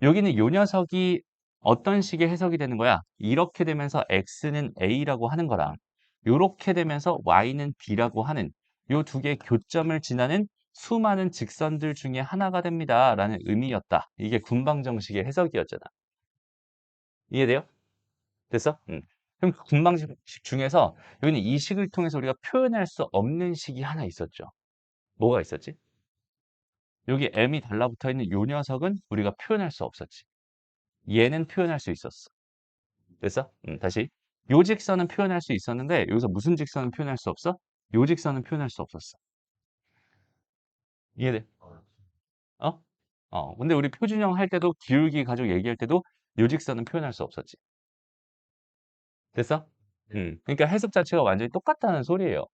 여기는 요 녀석이 어떤 식의 해석이 되는 거야? 이렇게 되면서 x는 a라고 하는 거랑 요렇게 되면서 y는 b라고 하는 요 두 개의 교점을 지나는 수많은 직선들 중에 하나가 됩니다. 라는 의미였다. 이게 군방정식의 해석이었잖아. 이해돼요? 됐어? 그럼 그 군방식 중에서 여기는 이 식을 통해서 우리가 표현할 수 없는 식이 하나 있었죠. 뭐가 있었지? 여기 m이 달라붙어 있는 요 녀석은 우리가 표현할 수 없었지. 얘는 표현할 수 있었어. 됐어? 다시. 요 직선은 표현할 수 있었는데 여기서 무슨 직선은 표현할 수 없어? 요 직선은 표현할 수 없었어. 이해돼? 어? 근데 우리 표준형 할 때도 기울기 가지고 얘기할 때도 요 직선은 표현할 수 없었지. 됐어? 그러니까 해석 자체가 완전히 똑같다는 소리예요.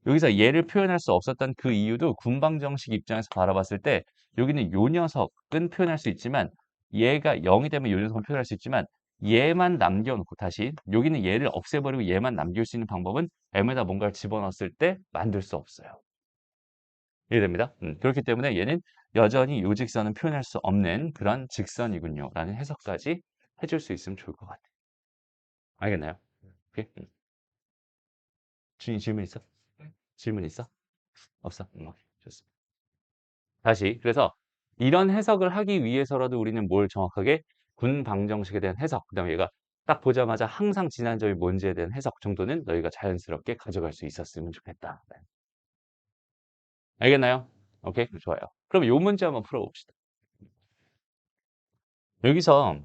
여기서 얘를 표현할 수 없었던 그 이유도 군방정식 입장에서 바라봤을 때 여기는 요 녀석은 표현할 수 있지만 얘가 0이 되면 요 녀석은 표현할 수 있지만 얘만 남겨놓고 다시 여기는 얘를 없애버리고 얘만 남길 수 있는 방법은 m에다 뭔가를 집어넣었을 때 만들 수 없어요. 이해됩니다? 그렇기 때문에 얘는 여전히 요 직선은 표현할 수 없는 그런 직선이군요. 라는 해석까지 해줄 수 있으면 좋을 것 같아요. 알겠나요? 오케이? 준이 질문 있어? 질문 있어? 없어? 오케이. 좋습니다. 다시 그래서 이런 해석을 하기 위해서라도 우리는 뭘 정확하게 군 방정식에 대한 해석 그다음에 얘가 딱 보자마자 항상 지난 점이 뭔지에 대한 해석 정도는 너희가 자연스럽게 가져갈 수 있었으면 좋겠다. 네. 알겠나요? 오케이 좋아요. 그럼 요 문제 한번 풀어봅시다. 여기서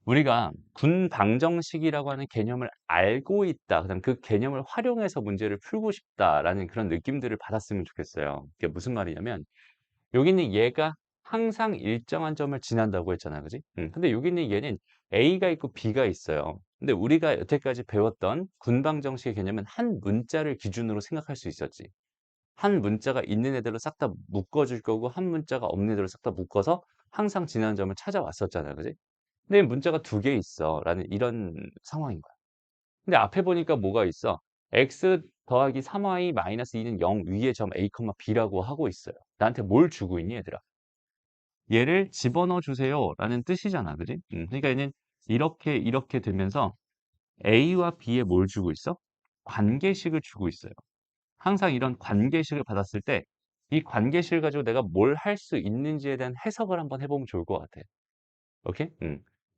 우리가 군 방정식이라고 하는 개념을 알고 있다. 그다음 그 개념을 활용해서 문제를 풀고 싶다라는 그런 느낌들을 받았으면 좋겠어요. 그게 무슨 말이냐면 여기는 얘가 항상 일정한 점을 지난다고 했잖아. 그지? 근데 여기는 얘는 A가 있고 B가 있어요. 근데 우리가 여태까지 배웠던 군방정식의 개념은 한 문자를 기준으로 생각할 수 있었지. 한 문자가 있는 애들로 싹 다 묶어줄 거고 한 문자가 없는 애들로 싹 다 묶어서 항상 지나는 점을 찾아왔었잖아. 그지? 근데 문자가 두 개 있어. 라는 이런 상황인 거야. 근데 앞에 보니까 뭐가 있어? x 더하기 3y 마이너스 2는 0 위에 점 a, b라고 하고 있어요. 나한테 뭘 주고 있니 얘들아? 얘를 집어넣어 주세요 라는 뜻이잖아. 그지? 그러니까 얘는 이렇게 되면서 A와 B에 뭘 주고 있어? 관계식을 주고 있어요. 항상 이런 관계식을 받았을 때 이 관계식을 가지고 내가 뭘 할 수 있는지에 대한 해석을 한번 해보면 좋을 것 같아. 오케이?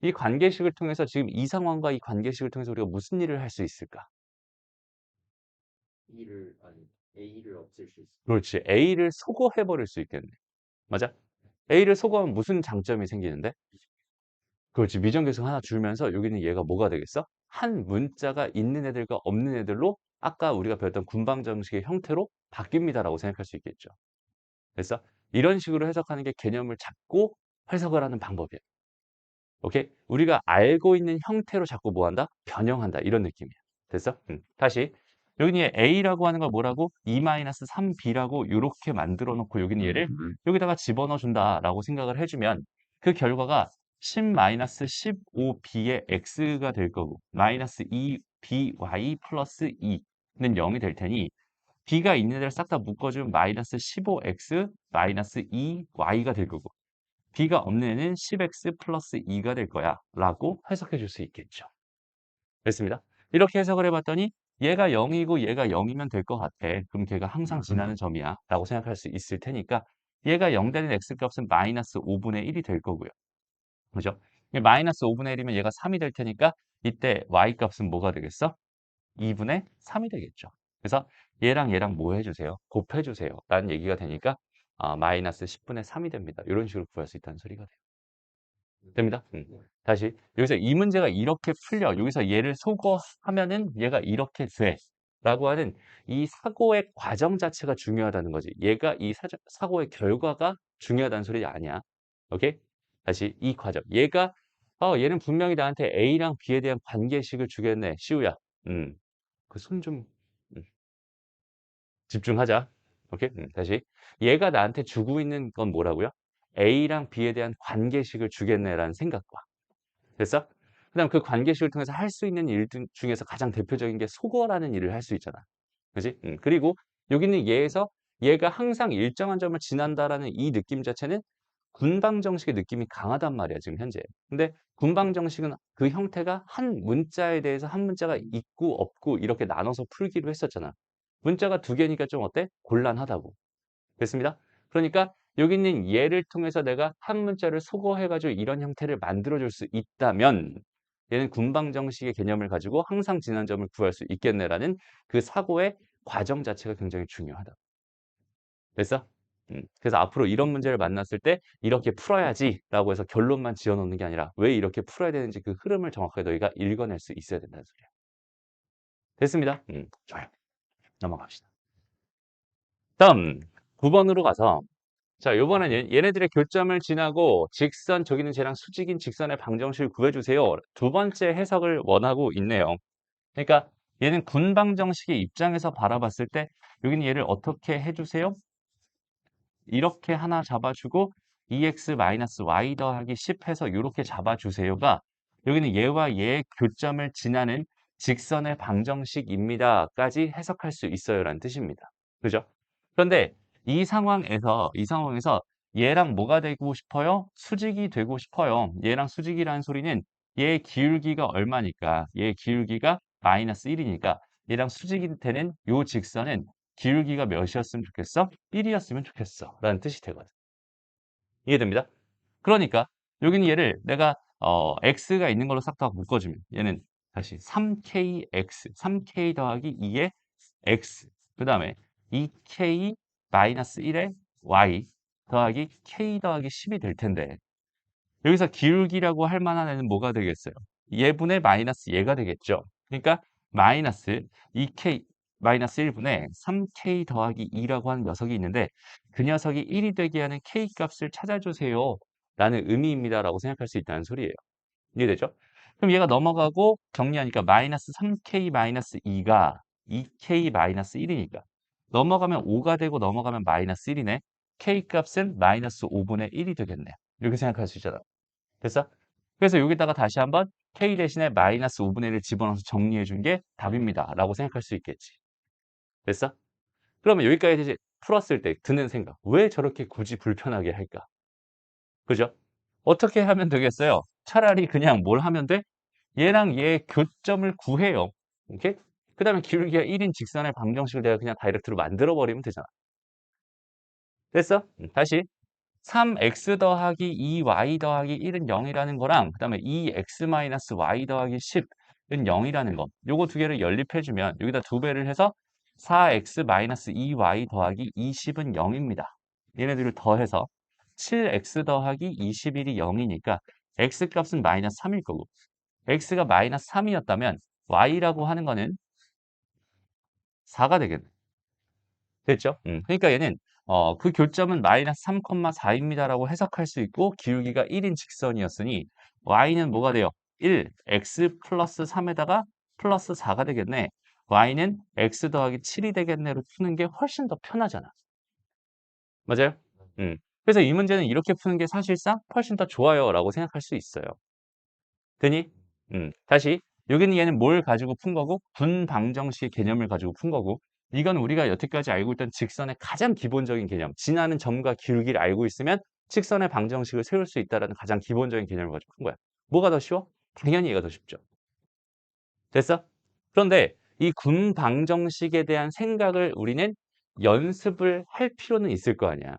이 관계식을 통해서 지금 이 상황과 이 관계식을 통해서 우리가 무슨 일을 할 수 있을까? A를 없앨 수 있어. 그렇지. A를 소거해버릴 수 있겠네. 맞아? A를 소거하면 무슨 장점이 생기는데? 그렇지. 미정계수 하나 줄면서 여기는 얘가 뭐가 되겠어? 한 문자가 있는 애들과 없는 애들로 아까 우리가 배웠던 군방정식의 형태로 바뀝니다라고 생각할 수 있겠죠. 그래서 이런 식으로 해석하는 게 개념을 잡고 해석을 하는 방법이에요. 오케이? 우리가 알고 있는 형태로 자꾸 뭐 한다? 변형한다. 이런 느낌이야. 됐어? 다시. 여기는 A라고 하는 걸 뭐라고? 2-3B라고 이렇게 만들어 놓고 여기는 얘를 여기다가 집어넣어 준다라고 생각을 해주면 그 결과가 10-15B의 X가 될 거고 마이너스 2BY 플러스 2는 0이 될 테니 B가 있는 애를 싹 다 묶어주면 마이너스 15X 마이너스 2Y가 될 거고 B가 없는 애는 10x 플러스 2가 될 거야 라고 해석해 줄 수 있겠죠. 됐습니다. 이렇게 해석을 해봤더니 얘가 0이고 얘가 0이면 될 것 같아. 그럼 걔가 항상 지나는 점이야 라고 생각할 수 있을 테니까 얘가 0 되는 x값은 마이너스 5분의 1이 될 거고요. 그죠? 마이너스 5분의 1이면 얘가 3이 될 테니까 이때 y값은 뭐가 되겠어? 2분의 3이 되겠죠. 그래서 얘랑 얘랑 뭐 해주세요? 곱해주세요. 라는 얘기가 되니까 마이너스 10분의 3이 됩니다. 이런 식으로 구할 수 있다는 소리가 돼요. 됩니다. 다시 여기서 이 문제가 이렇게 풀려 여기서 얘를 소거하면은 얘가 이렇게 돼 라고 하는 이 사고의 과정 자체가 중요하다는 거지. 얘가 이 사고의 결과가 중요하다는 소리 아니야. 오케이? 다시 이 과정 얘가 얘는 분명히 나한테 A랑 B에 대한 관계식을 주겠네. 시우야. 그 손 좀 집중하자. 오케이? 다시 얘가 나한테 주고 있는 건 뭐라고요? A랑 B에 대한 관계식을 주겠네라는 생각과 됐어? 그다음 그 관계식을 통해서 할 수 있는 일 중에서 가장 대표적인 게 소거라는 일을 할 수 있잖아. 그지? 그리고 여기는 얘에서 얘가 항상 일정한 점을 지난다라는 이 느낌 자체는 군방 정식의 느낌이 강하단 말이야, 지금 현재. 근데 군방 정식은 그 형태가 한 문자에 대해서 한 문자가 있고 없고 이렇게 나눠서 풀기로 했었잖아. 문자가 두 개니까 좀 어때? 곤란하다고. 됐습니다. 그러니까 여기 있는 예를 통해서 내가 한 문자를 소거해가지고 이런 형태를 만들어줄 수 있다면 얘는 군방 정식의 개념을 가지고 항상 지난 점을 구할 수 있겠네라는 그 사고의 과정 자체가 굉장히 중요하다. 됐어? 그래서 앞으로 이런 문제를 만났을 때 이렇게 풀어야지라고 해서 결론만 지어놓는 게 아니라 왜 이렇게 풀어야 되는지 그 흐름을 정확하게 너희가 읽어낼 수 있어야 된다는 소리야. 됐습니다. 좋아요. 넘어갑시다. 다음 9번으로 가서 자, 요번에는 얘네들의 교점을 지나고 직선, 저기는 쟤랑 수직인 직선의 방정식을 구해주세요. 두 번째 해석을 원하고 있네요. 그러니까 얘는 군방정식의 입장에서 바라봤을 때 여기는 얘를 어떻게 해주세요? 이렇게 하나 잡아주고 2x-y 더하기 10 해서 이렇게 잡아주세요가 여기는 얘와 얘의 교점을 지나는 직선의 방정식입니다까지 해석할 수 있어요 라는 뜻입니다. 그죠? 그런데 이 상황에서 얘랑 뭐가 되고 싶어요? 수직이 되고 싶어요. 얘랑 수직이라는 소리는 얘의 기울기가 얼마니까? 얘의 기울기가 마이너스 1이니까 얘랑 수직이 되는 요 직선은 기울기가 몇이었으면 좋겠어? 1이었으면 좋겠어. 라는 뜻이 되거든. 이해됩니다? 그러니까 여기는 얘를 내가 x가 있는 걸로 싹 다 묶어주면 얘는 다시 3kx, 3k 더하기 2의 x 그 다음에 2k 마이너스 1의 y 더하기 k 더하기 10이 될 텐데 여기서 기울기라고 할 만한 애는 뭐가 되겠어요? 얘분의 마이너스 얘가 되겠죠. 그러니까 마이너스 2k 마이너스 1분의 3k 더하기 2라고 하는 녀석이 있는데 그 녀석이 1이 되게 하는 k 값을 찾아주세요. 라는 의미입니다라고 생각할 수 있다는 소리예요. 이해되죠? 그럼 얘가 넘어가고 정리하니까 마이너스 3k 마이너스 2가 2k 마이너스 1이니까 넘어가면 5가 되고 넘어가면 마이너스 1이네. k 값은 마이너스 5분의 1이 되겠네. 이렇게 생각할 수 있잖아. 됐어? 그래서 여기다가 다시 한번 k 대신에 마이너스 5분의 1을 집어넣어서 정리해 준 게 답입니다. 라고 생각할 수 있겠지. 됐어? 그러면 여기까지 이제 풀었을 때 드는 생각. 왜 저렇게 굳이 불편하게 할까? 그죠? 어떻게 하면 되겠어요? 차라리 그냥 뭘 하면 돼? 얘랑 얘의 교점을 구해요. 오케이? 그 다음에 기울기가 1인 직선의 방정식을 내가 그냥 다이렉트로 만들어 버리면 되잖아. 됐어? 다시 3x 더하기 2y 더하기 1은 0이라는 거랑 그 다음에 2x-y 더하기 10은 0이라는 거 요거 두 개를 연립해주면 여기다 두 배를 해서 4x-2y 더하기 20은 0입니다. 얘네들을 더해서 7x 더하기 21이 0이니까 x값은 마이너스 3일 거고 x가 마이너스 3이었다면 y라고 하는 거는 4가 되겠네. 됐죠? 그러니까 얘는 그 교점은 마이너스 3,4입니다라고 해석할 수 있고 기울기가 1인 직선이었으니 y는 뭐가 돼요? 1, x 플러스 3에다가 플러스 4가 되겠네. y는 x 더하기 7이 되겠네로 푸는 게 훨씬 더 편하잖아. 맞아요? 그래서 이 문제는 이렇게 푸는 게 사실상 훨씬 더 좋아요 라고 생각할 수 있어요. 되니? 다시 여기는 얘는 뭘 가지고 푼 거고 분방정식의 개념을 가지고 푼 거고 이건 우리가 여태까지 알고 있던 직선의 가장 기본적인 개념 지나는 점과 기울기를 알고 있으면 직선의 방정식을 세울 수 있다는 가장 기본적인 개념을 가지고 푼 거야. 뭐가 더 쉬워? 당연히 얘가 더 쉽죠. 됐어? 그런데 이 군방정식에 대한 생각을 우리는 연습을 할 필요는 있을 거 아니야.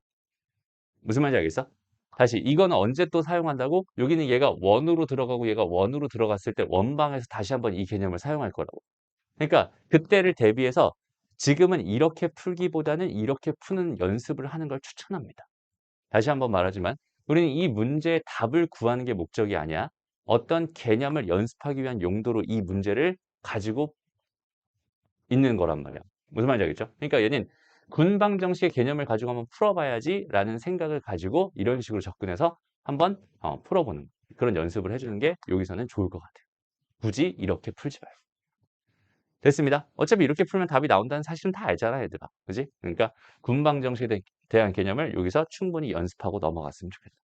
무슨 말인지 알겠어? 다시 이거는 언제 또 사용한다고? 여기는 얘가 원으로 들어가고 얘가 원으로 들어갔을 때 원방에서 다시 한번 이 개념을 사용할 거라고. 그러니까 그때를 대비해서 지금은 이렇게 풀기보다는 이렇게 푸는 연습을 하는 걸 추천합니다. 다시 한번 말하지만 우리는 이 문제의 답을 구하는 게 목적이 아니야. 어떤 개념을 연습하기 위한 용도로 이 문제를 가지고 있는 거란 말이야. 무슨 말인지 알겠죠? 그러니까 얘는 군방정식의 개념을 가지고 한번 풀어봐야지 라는 생각을 가지고 이런 식으로 접근해서 한번 풀어보는 그런 연습을 해주는 게 여기서는 좋을 것 같아요. 굳이 이렇게 풀지 말고. 됐습니다. 어차피 이렇게 풀면 답이 나온다는 사실은 다 알잖아, 얘들아. 그지? 그러니까 군방정식에 대한 개념을 여기서 충분히 연습하고 넘어갔으면 좋겠다.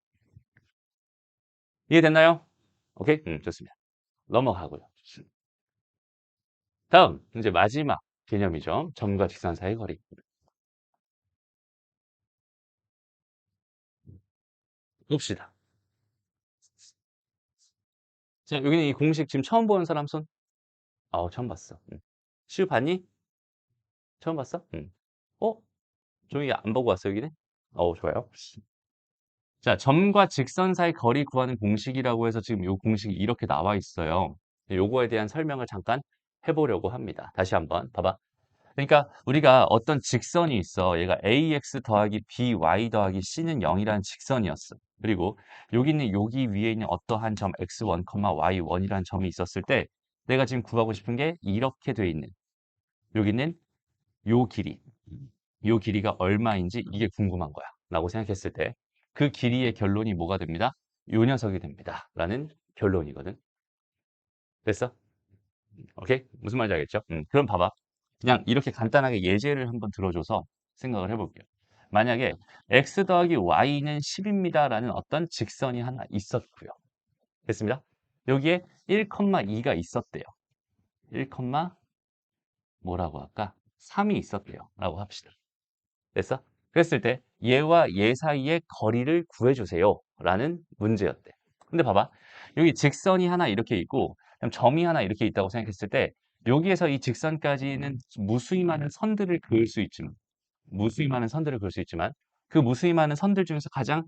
이해됐나요? 오케이? 좋습니다. 넘어가고요. 다음, 이제 마지막 개념이죠. 점과 직선 사이의 거리. 봅시다. 자, 여기는 이 공식 지금 처음 보는 사람 손? 처음 봤어. 시우 봤니? 처음 봤어? 어? 종이가 안 보고 왔어, 여기는? 좋아요. 자, 점과 직선 사이 거리 구하는 공식이라고 해서 지금 요 공식이 이렇게 나와 있어요. 요거에 대한 설명을 잠깐 해보려고 합니다. 다시 한번 봐봐. 그러니까 우리가 어떤 직선이 있어. 얘가 ax 더하기 by 더하기 c는 0이라는 직선이었어. 그리고 여기 위에 있는 어떠한 점 x1, y1이라는 점이 있었을 때 내가 지금 구하고 싶은 게 이렇게 돼 있는 여기는 요 길이. 요 길이가 얼마인지 이게 궁금한 거야. 라고 생각했을 때 그 길이의 결론이 뭐가 됩니다? 요 녀석이 됩니다. 라는 결론이거든. 됐어? 오케이? 무슨 말인지 알겠죠? 그럼 봐봐. 그냥 이렇게 간단하게 예제를 한번 들어줘서 생각을 해볼게요. 만약에 x 더하기 y는 10입니다. 라는 어떤 직선이 하나 있었고요. 됐습니다. 여기에 1,2가 있었대요. 1, 뭐라고 할까? 3이 있었대요. 라고 합시다. 됐어? 그랬을 때 얘와 얘 사이의 거리를 구해주세요. 라는 문제였대. 근데 봐봐. 여기 직선이 하나 이렇게 있고 그다음 점이 하나 이렇게 있다고 생각했을 때 여기에서 이 직선까지는 무수히 많은 선들을 그을 수 있지만 그 무수히 많은 선들 중에서 가장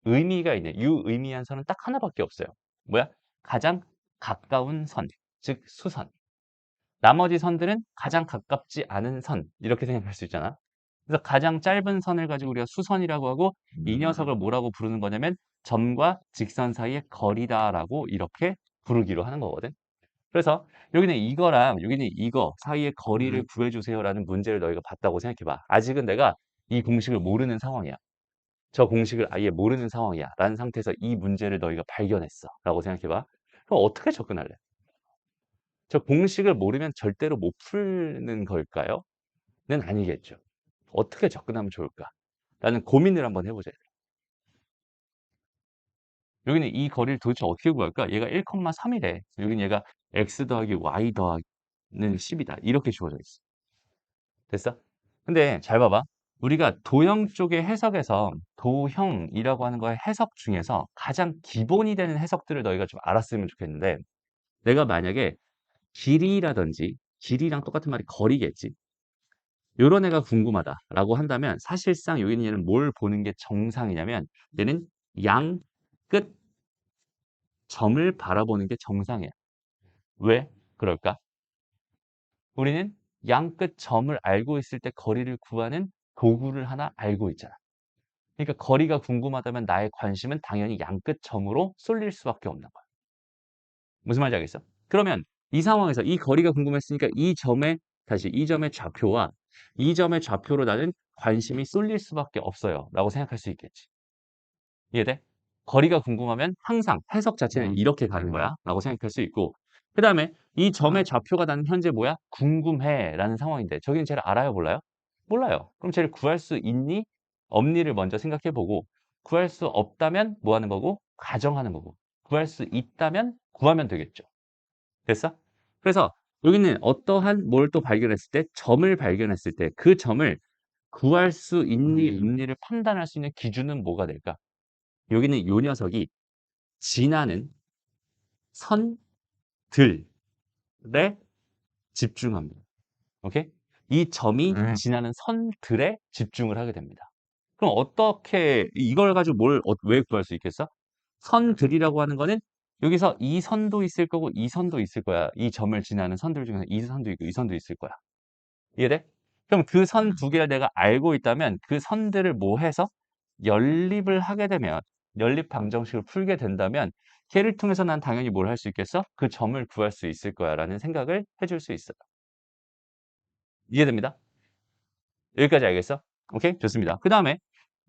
의미가 있는 유의미한 선은 딱 하나밖에 없어요. 뭐야? 가장 가까운 선, 즉 수선. 나머지 선들은 가장 가깝지 않은 선 이렇게 생각할 수 있잖아. 그래서 가장 짧은 선을 가지고 우리가 수선이라고 하고 이 녀석을 뭐라고 부르는 거냐면 점과 직선 사이의 거리다라고 이렇게 부르기로 하는 거거든. 그래서 여기는 이거랑 여기는 이거 사이의 거리를 구해주세요라는 문제를 너희가 봤다고 생각해봐. 아직은 내가 이 공식을 모르는 상황이야. 저 공식을 아예 모르는 상황이야. 라는 상태에서 이 문제를 너희가 발견했어. 라고 생각해봐. 그럼 어떻게 접근할래? 저 공식을 모르면 절대로 못 푸는 걸까요? 는 아니겠죠. 어떻게 접근하면 좋을까? 라는 고민을 한번 해보자. 여기는 이 거리를 도대체 어떻게 구할까? 얘가 1,3이래. 여기는 얘가 x 더하기 y 더하기는 10이다. 이렇게 주어져 있어. 됐어? 근데 잘 봐봐. 우리가 도형 쪽의 해석에서 도형이라고 하는 거의 해석 중에서 가장 기본이 되는 해석들을 너희가 좀 알았으면 좋겠는데 내가 만약에 길이라든지 길이랑 똑같은 말이 거리겠지. 요런 애가 궁금하다라고 한다면 사실상 여기는 얘는 뭘 보는 게 정상이냐면 얘는 양 끝 점을 바라보는 게 정상이야. 왜 그럴까? 우리는 양 끝 점을 알고 있을 때 거리를 구하는 도구를 하나 알고 있잖아. 그러니까 거리가 궁금하다면 나의 관심은 당연히 양 끝 점으로 쏠릴 수밖에 없는 거야. 무슨 말인지 알겠어? 그러면 이 상황에서 이 거리가 궁금했으니까 이 점의 좌표와 이 점의 좌표로 나는 관심이 쏠릴 수밖에 없어요. 라고 생각할 수 있겠지. 이해돼? 거리가 궁금하면 항상 해석 자체는 이렇게 가는 거야. 라고 생각할 수 있고 그 다음에 이 점의 좌표가 나는 현재 뭐야? 궁금해 라는 상황인데 저기는 쟤를 알아요? 몰라요? 몰라요. 그럼 쟤를 구할 수 있니? 없니를 먼저 생각해보고 구할 수 없다면 뭐 하는 거고? 가정하는 거고 구할 수 있다면 구하면 되겠죠. 됐어? 그래서 여기는 어떠한 뭘 또 발견했을 때 점을 발견했을 때 그 점을 구할 수 있니 없니를 판단할 수 있는 기준은 뭐가 될까? 여기는 요 녀석이 지나는 선들에 집중합니다. 오케이? 이 점이 지나는 선들에 집중을 하게 됩니다. 그럼 어떻게 이걸 가지고 왜 구할 수 있겠어? 선들이라고 하는 거는 여기서 이 선도 있을 거고 이 선도 있을 거야. 이 점을 지나는 선들 중에서 이 선도 있고 이 선도 있을 거야. 이해돼? 그럼 그 선 두 개를 내가 알고 있다면 그 선들을 뭐 해서 연립을 하게 되면 연립 방정식을 풀게 된다면 걔를 통해서 난 당연히 뭘 할 수 있겠어? 그 점을 구할 수 있을 거야 라는 생각을 해줄 수 있어요. 이해됩니다? 여기까지 알겠어? 오케이? 좋습니다. 그 다음에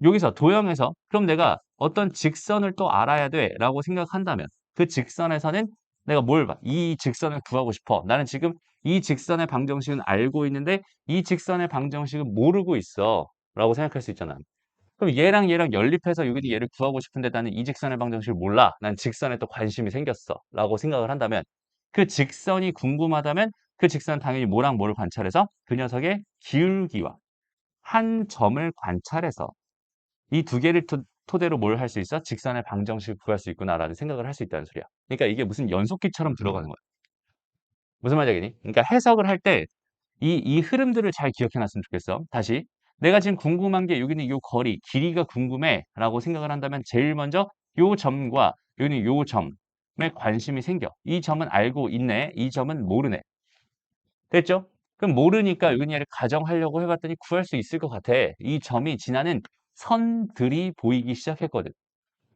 여기서 도형에서 그럼 내가 어떤 직선을 또 알아야 돼 라고 생각한다면 그 직선에서는 내가 뭘 봐? 이 직선을 구하고 싶어. 나는 지금 이 직선의 방정식은 알고 있는데 이 직선의 방정식은 모르고 있어 라고 생각할 수 있잖아. 그럼 얘랑 연립해서 여기서 얘를 구하고 싶은데 나는 이 직선의 방정식을 몰라. 난 직선에 또 관심이 생겼어 라고 생각을 한다면 그 직선이 궁금하다면 그 직선은 당연히 뭐랑 뭐를 관찰해서 그 녀석의 기울기와 한 점을 관찰해서 이 두 개를 토대로 뭘 할 수 있어? 직선의 방정식을 구할 수 있구나라는 생각을 할 수 있다는 소리야. 그러니까 이게 무슨 연속기처럼 들어가는 거야. 무슨 말인지 알겠니? 그러니까 해석을 할 때 이 흐름들을 잘 기억해 놨으면 좋겠어. 다시. 내가 지금 궁금한 게 여기는 요 거리, 길이가 궁금해 라고 생각을 한다면 제일 먼저 요 점과 여기는 요 점에 관심이 생겨. 이 점은 알고 있네. 이 점은 모르네. 됐죠? 그럼 모르니까 여기를 가정하려고 해봤더니 구할 수 있을 것 같아. 이 점이 지나는 선들이 보이기 시작했거든.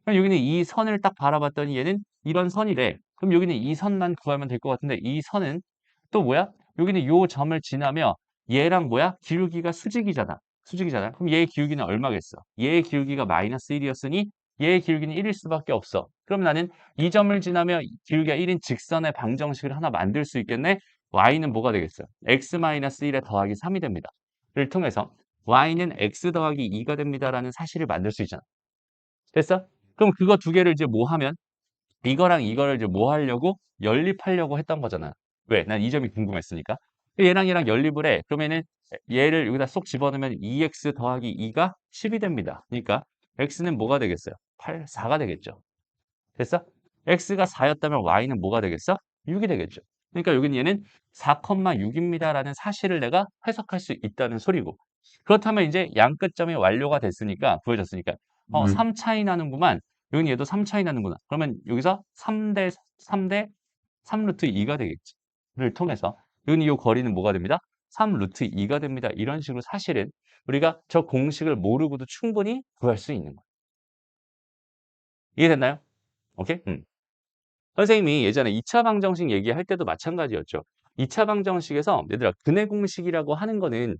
그럼 여기는 이 선을 딱 바라봤더니 얘는 이런 선이래. 그럼 여기는 이 선만 구하면 될 것 같은데 이 선은 또 뭐야? 여기는 요 점을 지나며 얘랑 뭐야? 기울기가 수직이잖아. 수직이잖아. 그럼 얘의 기울기는 얼마겠어? 얘의 기울기가 마이너스 1이었으니 얘의 기울기는 1일 수밖에 없어. 그럼 나는 이 점을 지나며 기울기가 1인 직선의 방정식을 하나 만들 수 있겠네? y는 뭐가 되겠어요? x-1에 더하기 3이 됩니다. 를 통해서 y는 x 더하기 2가 됩니다라는 사실을 만들 수 있잖아. 됐어? 그럼 그거 두 개를 이제 뭐 하면 이거랑 이거를 이제 뭐 하려고 연립하려고 했던 거잖아. 왜? 난 이 점이 궁금했으니까. 얘랑 얘랑 연립을 해. 그러면은 얘를 여기다 쏙 집어넣으면 2x 더하기 2가 10이 됩니다. 그러니까 x는 뭐가 되겠어요? 8, 4가 되겠죠. 됐어? x가 4였다면 y는 뭐가 되겠어? 6이 되겠죠. 그러니까 여기는 얘는 4,6입니다라는 사실을 내가 해석할 수 있다는 소리고. 그렇다면 이제 양 끝점이 완료가 됐으니까, 구해졌으니까, 3 차이 나는구만. 여기는 얘도 3 차이 나는구나. 그러면 여기서 3 루트 2가 되겠지. 를 통해서, 여기는 이 거리는 뭐가 됩니다? 3 루트 2가 됩니다. 이런 식으로 사실은 우리가 저 공식을 모르고도 충분히 구할 수 있는 거예요. 이해됐나요? 오케이? 선생님이 예전에 2차 방정식 얘기할 때도 마찬가지였죠. 2차 방정식에서 얘들아 근해 공식이라고 하는 거는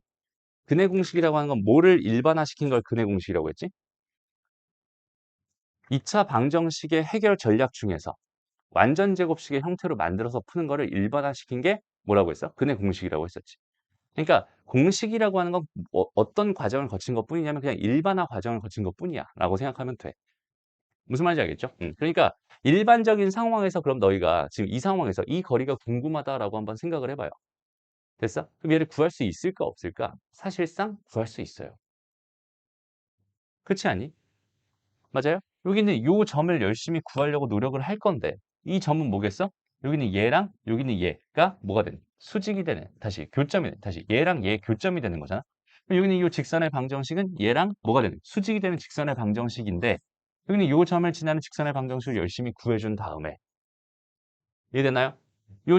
근해 공식이라고 하는 건 뭐를 일반화시킨 걸 근해 공식이라고 했지? 2차 방정식의 해결 전략 중에서 완전 제곱식의 형태로 만들어서 푸는 거를 일반화시킨 게 뭐라고 했어? 근해 공식이라고 했었지. 그러니까 공식이라고 하는 건 어떤 과정을 거친 것뿐이냐면 그냥 일반화 과정을 거친 것뿐이야 라고 생각하면 돼. 무슨 말인지 알겠죠? 그러니까 일반적인 상황에서 그럼 너희가 지금 이 상황에서 이 거리가 궁금하다라고 한번 생각을 해봐요. 됐어? 그럼 얘를 구할 수 있을까 없을까? 사실상 구할 수 있어요. 그렇지 않니? 맞아요? 여기는 요 점을 열심히 구하려고 노력을 할 건데 이 점은 뭐겠어? 여기는 얘랑 여기는 얘가 뭐가 되는? 수직이 되는. 다시 교점이 되는. 다시 얘랑 얘 교점이 되는 거잖아. 그럼 여기는 이 직선의 방정식은 얘랑 뭐가 되는? 수직이 되는 직선의 방정식인데 여기는 요 점을 지나는 직선의 방정식을 열심히 구해준 다음에 이해되나요? 요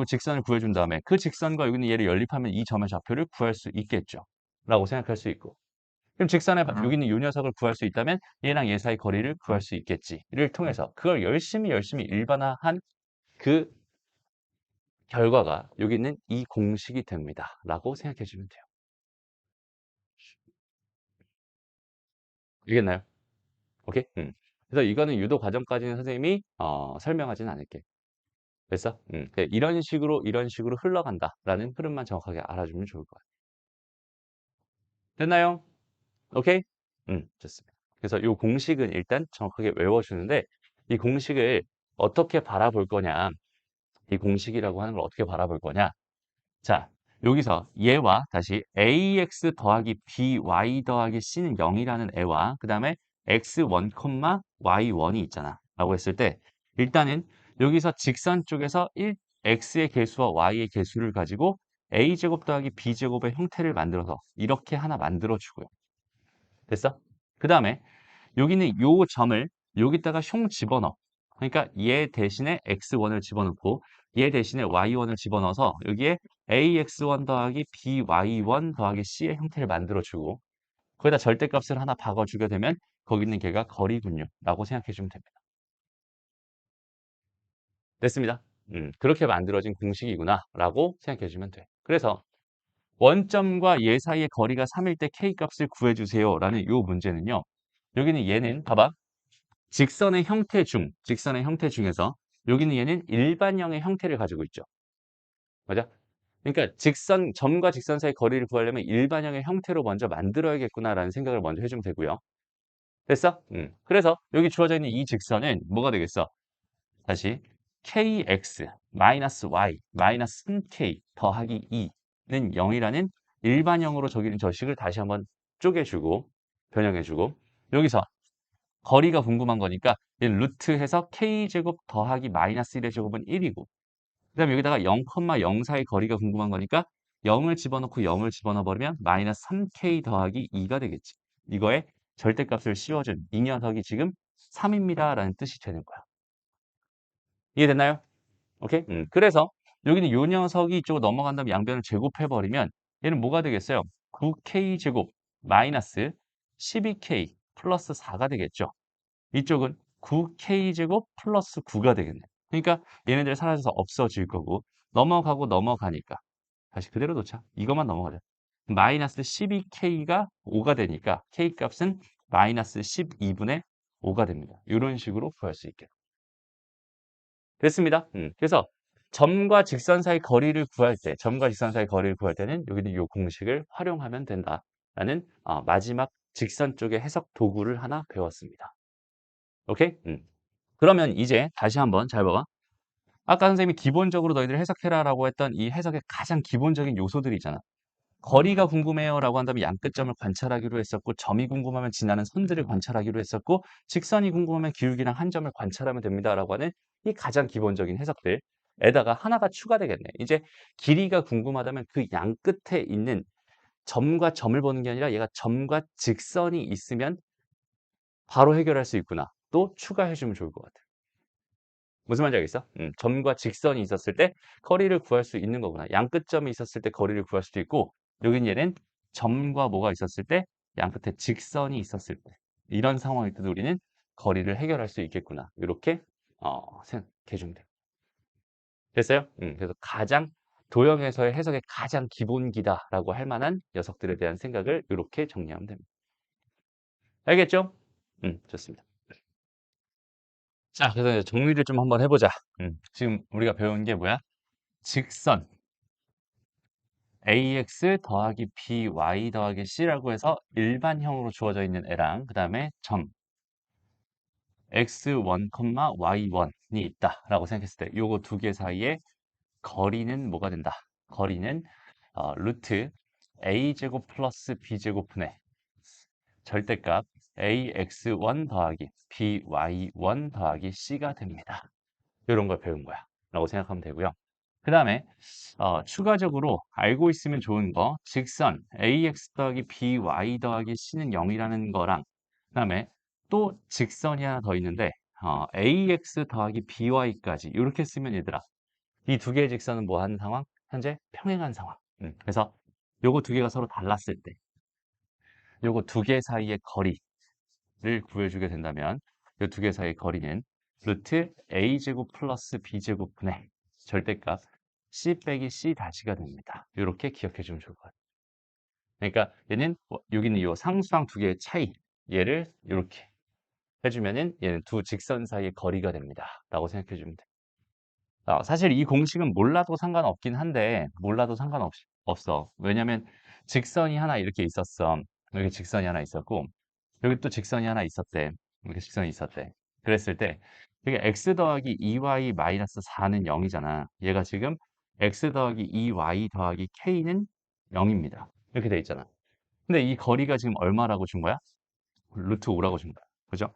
직선을 구해준 다음에 그 직선과 여기는 얘를 연립하면 이 점의 좌표를 구할 수 있겠죠. 라고 생각할 수 있고. 그럼 여기는 요 녀석을 구할 수 있다면 얘랑 얘 사이 거리를 구할 수 있겠지를 통해서 그걸 열심히 일반화한 그 결과가 여기 있는 이 공식이 됩니다. 라고 생각해 주면 돼요. 알겠나요? 오케이? 그래서 이거는 유도 과정까지는 선생님이 설명하지는 않을게. 됐어? 이런 식으로 흘러간다라는 흐름만 정확하게 알아주면 좋을 것 같아요. 됐나요? 오케이? 좋습니다. 그래서 이 공식은 일단 정확하게 외워주는데 이 공식을 어떻게 바라볼 거냐? 이 공식이라고 하는 걸 어떻게 바라볼 거냐? 자, 여기서 얘와 다시 ax 더하기 by 더하기 c는 0이라는 애와 그 다음에 x1, y1이 있잖아. 라고 했을 때 일단은 여기서 직선 쪽에서 x의 개수와 y의 개수를 가지고 a제곱 더하기 b제곱의 형태를 만들어서 이렇게 하나 만들어주고요. 됐어? 그 다음에 여기는 요 점을 여기다가 흉 집어넣어. 그러니까 얘 대신에 x1을 집어넣고 얘 대신에 y1을 집어넣어서 여기에 ax1 더하기 by1 더하기 c의 형태를 만들어주고 거기다 절대값을 하나 박아주게 되면 거기 있는 걔가 거리군요. 라고 생각해주면 됩니다. 됐습니다. 그렇게 만들어진 공식이구나 라고 생각해주면 돼. 그래서 원점과 얘 사이의 거리가 3일 때 k값을 구해주세요 라는 요 문제는요. 여기는 얘는 봐봐. 직선의 형태 중에서 여기는 얘는 일반형의 형태를 가지고 있죠. 맞아? 그러니까 점과 직선 사이 거리를 구하려면 일반형의 형태로 먼저 만들어야겠구나라는 생각을 먼저 해주면 되고요. 됐어? 그래서 여기 주어져 있는 이 직선은 뭐가 되겠어? 다시 kx 마이너스 y 마이너스 3k 더하기 2는 0이라는 일반형으로 적인 저 식을 다시 한번 쪼개주고 변형해주고 여기서 거리가 궁금한 거니까 얘는 루트해서 k제곱 더하기 마이너스 1의 제곱은 1이고 그 다음에 여기다가 0,04의 거리가 궁금한 거니까 0을 집어넣고 0을 집어넣어 버리면 마이너스 3k 더하기 2가 되겠지. 이거에 절대값을 씌워준 이 녀석이 지금 3입니다 라는 뜻이 되는 거야. 이해됐나요? 오케이? 그래서 여기는 요 녀석이 이쪽으로 넘어간 다음에 양변을 제곱해버리면 얘는 뭐가 되겠어요? 9k제곱 마이너스 12k 플러스 4가 되겠죠. 이쪽은 9k제곱 플러스 9가 되겠네. 그러니까 얘네들 사라져서 없어질 거고 넘어가고 넘어가니까 다시 그대로 놓자. 이것만 넘어가자. 마이너스 12k가 5가 되니까 k 값은 마이너스 12분의 5가 됩니다. 이런 식으로 구할 수 있게. 됐습니다. 그래서 점과 직선 사이 거리를 구할 때, 점과 직선 사이 거리를 구할 때는 여기는 이 공식을 활용하면 된다라는 마지막 직선 쪽의 해석 도구를 하나 배웠습니다. 오케이? 그러면 이제 다시 한번 잘 봐봐. 아까 선생님이 기본적으로 너희들 해석해라라고 했던 이 해석의 가장 기본적인 요소들이 있잖아. 거리가 궁금해요라고 한다면 양끝점을 관찰하기로 했었고 점이 궁금하면 지나는 선들을 관찰하기로 했었고 직선이 궁금하면 기울기랑 한 점을 관찰하면 됩니다라고 하는 이 가장 기본적인 해석들에다가 하나가 추가되겠네. 이제 길이가 궁금하다면 그 양끝에 있는 점과 점을 보는 게 아니라 얘가 점과 직선이 있으면 바로 해결할 수 있구나. 또 추가해주면 좋을 것 같아. 무슨 말인지 알겠어? 점과 직선이 있었을 때 거리를 구할 수 있는 거구나. 양끝점이 있었을 때 거리를 구할 수도 있고 여긴 얘는 점과 뭐가 있었을 때 양끝에 직선이 있었을 때 이런 상황일 때도 우리는 거리를 해결할 수 있겠구나. 이렇게 생각해 주면 돼. 됐어요? 그래서 가장 도형에서의 해석의 가장 기본기다라고 할 만한 녀석들에 대한 생각을 이렇게 정리하면 됩니다. 알겠죠? 좋습니다. 자, 그래서 이제 정리를 좀 한번 해보자. 지금 우리가 배운 게 뭐야? 직선 ax 더하기 by 더하기 c라고 해서 일반형으로 주어져 있는 애랑 그 다음에 점 x1, y1이 있다라고 생각했을 때 요거 두 개 사이에 거리는 뭐가 된다? 거리는 루트 a제곱 플러스 b제곱분의 절대값 ax1 더하기 by1 더하기 c가 됩니다. 이런 걸 배운 거야 라고 생각하면 되고요. 그 다음에 추가적으로 알고 있으면 좋은 거 직선 ax 더하기 by 더하기 c는 0이라는 거랑 그 다음에 또 직선이 하나 더 있는데 ax 더하기 by까지 이렇게 쓰면 얘들아 이 두 개의 직선은 뭐 하는 상황? 현재 평행한 상황. 그래서 요거 두 개가 서로 달랐을 때 요거 두 개 사이의 거리를 구해주게 된다면 요 두 개 사이의 거리는 루트 a제곱 플러스 b제곱분의 절대값 c 빼기 c 다시가 됩니다. 이렇게 기억해 주면 좋을 것 같아요. 그러니까 얘는 여기는 이 상수항 두 개의 차이 얘를 이렇게 해주면은 얘는 두 직선 사이의 거리가 됩니다. 라고 생각해 주면 돼. 사실 이 공식은 몰라도 상관없긴 한데 몰라도 상관없어. 왜냐면 직선이 하나 이렇게 있었어. 여기 직선이 하나 있었고 여기 또 직선이 하나 있었대. 이렇게 직선이 있었대. 그랬을 때 여기 x 더하기 2y 마이너스 4는 0이잖아. 얘가 지금 x 더하기 2y 더하기 k는 0입니다. 이렇게 돼 있잖아. 근데 이 거리가 지금 얼마라고 준 거야? 루트 5라고 준 거야. 그죠?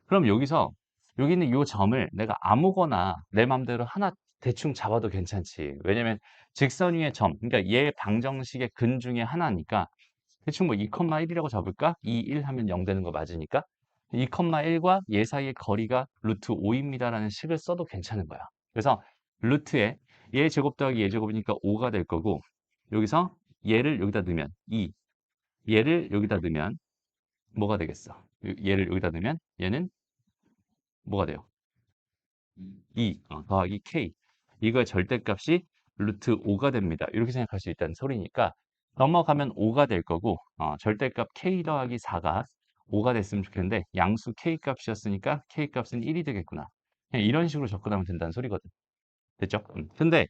그럼 여기서 여기 있는 이 점을 내가 아무거나 내 맘대로 하나 대충 잡아도 괜찮지. 왜냐면 직선 위의 점, 그러니까 얘 방정식의 근 중에 하나니까 대충 뭐 2,1이라고 잡을까? 2, 1 하면 0 되는 거 맞으니까 2,1과 얘 사이의 거리가 루트 5입니다라는 식을 써도 괜찮은 거야. 그래서 루트에 얘 제곱 더하기 얘 제곱이니까 5가 될 거고 여기서 얘를 여기다 넣으면 2, 얘를 여기다 넣으면 뭐가 되겠어? 얘를 여기다 넣으면 얘는 뭐가 돼요? 2 더하기 k. 이거의 절대값이 루트 5가 됩니다. 이렇게 생각할 수 있다는 소리니까 넘어가면 5가 될 거고 절대값 k 더하기 4가 5가 됐으면 좋겠는데 양수 k 값이었으니까 k 값은 1이 되겠구나. 그냥 이런 식으로 접근하면 된다는 소리거든. 됐죠? 근데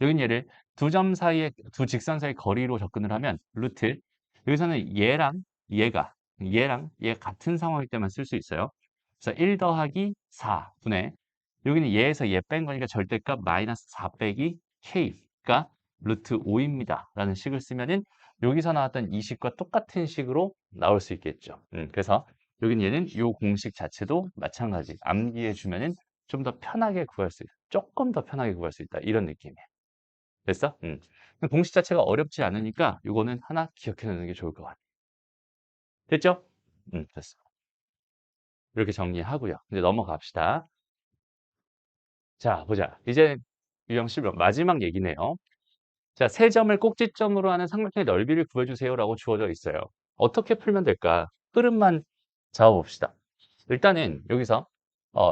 여긴 얘를 두 점 사이의 두 직선 사이 거리로 접근을 하면 루트 여기서는 얘랑 얘 같은 상황일 때만 쓸 수 있어요. 그래서 1 더하기 4분의 여기는 얘에서 얘 뺀 거니까 절대값 마이너스 4 빼기 k가 루트 5입니다. 라는 식을 쓰면은 여기서 나왔던 이 식과 똑같은 식으로 나올 수 있겠죠. 그래서 여긴 얘는 요 공식 자체도 마찬가지. 암기해 주면은 좀 더 편하게 구할 수 있다. 조금 더 편하게 구할 수 있다. 이런 느낌이야. 됐어? 공식 자체가 어렵지 않으니까 요거는 하나 기억해 놓는 게 좋을 것 같아. 됐죠? 됐어. 이렇게 정리하고요. 이제 넘어갑시다. 자, 보자. 이제 유형 11번 마지막 얘기네요. 자, 세 점을 꼭지점으로 하는 삼각형의 넓이를 구해주세요라고 주어져 있어요. 어떻게 풀면 될까? 흐름만 잡아봅시다. 일단은 여기서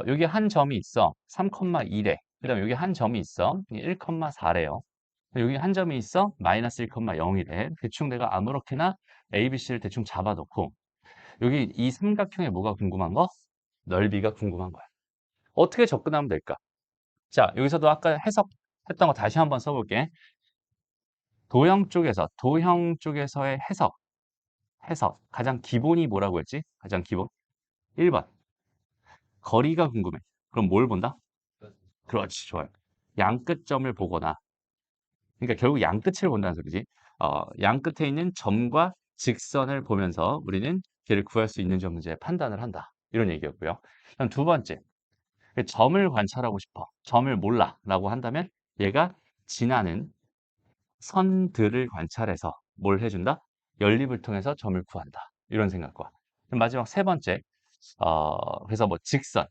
여기 한 점이 있어. 3,1에. 그다음에 여기 한 점이 있어. 1,4래요. 여기 한 점이 있어. 마이너스 1,0이래. 대충 내가 아무렇게나 A, B, C를 대충 잡아놓고 여기 이 삼각형에 뭐가 궁금한 거? 넓이가 궁금한 거야. 어떻게 접근하면 될까? 자, 여기서도 아까 해석했던 거 다시 한번 써볼게. 도형 쪽에서의 해석. 가장 기본이 뭐라고 했지? 가장 기본. 1번. 거리가 궁금해. 그럼 뭘 본다? 그렇지, 좋아요. 양끝점을 보거나, 그러니까 결국 양끝을 본다는 소리지. 양끝에 있는 점과 직선을 보면서 우리는 걔를 구할 수 있는지 없는지 판단을 한다. 이런 얘기였고요. 그럼 두 번째. 점을 관찰하고 싶어. 점을 몰라. 라고 한다면 얘가 지나는 선들을 관찰해서 뭘 해준다? 연립을 통해서 점을 구한다. 이런 생각과. 그럼 마지막 세 번째. 그래서 뭐 직선이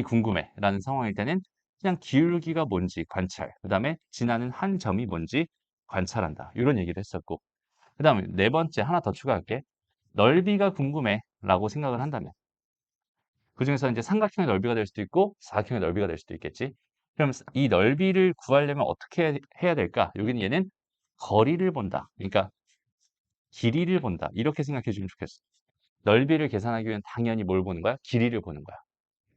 궁금해. 라는 상황일 때는 그냥 기울기가 뭔지 관찰. 그 다음에 지나는 한 점이 뭔지 관찰한다. 이런 얘기를 했었고. 그 다음에 네 번째 하나 더 추가할게. 넓이가 궁금해. 라고 생각을 한다면. 그중에서 이제 삼각형의 넓이가 될 수도 있고 사각형의 넓이가 될 수도 있겠지. 그럼 이 넓이를 구하려면 어떻게 해야 될까? 여기는 얘는 거리를 본다. 그러니까 길이를 본다. 이렇게 생각해 주면 좋겠어. 넓이를 계산하기 위한 당연히 뭘 보는 거야? 길이를 보는 거야.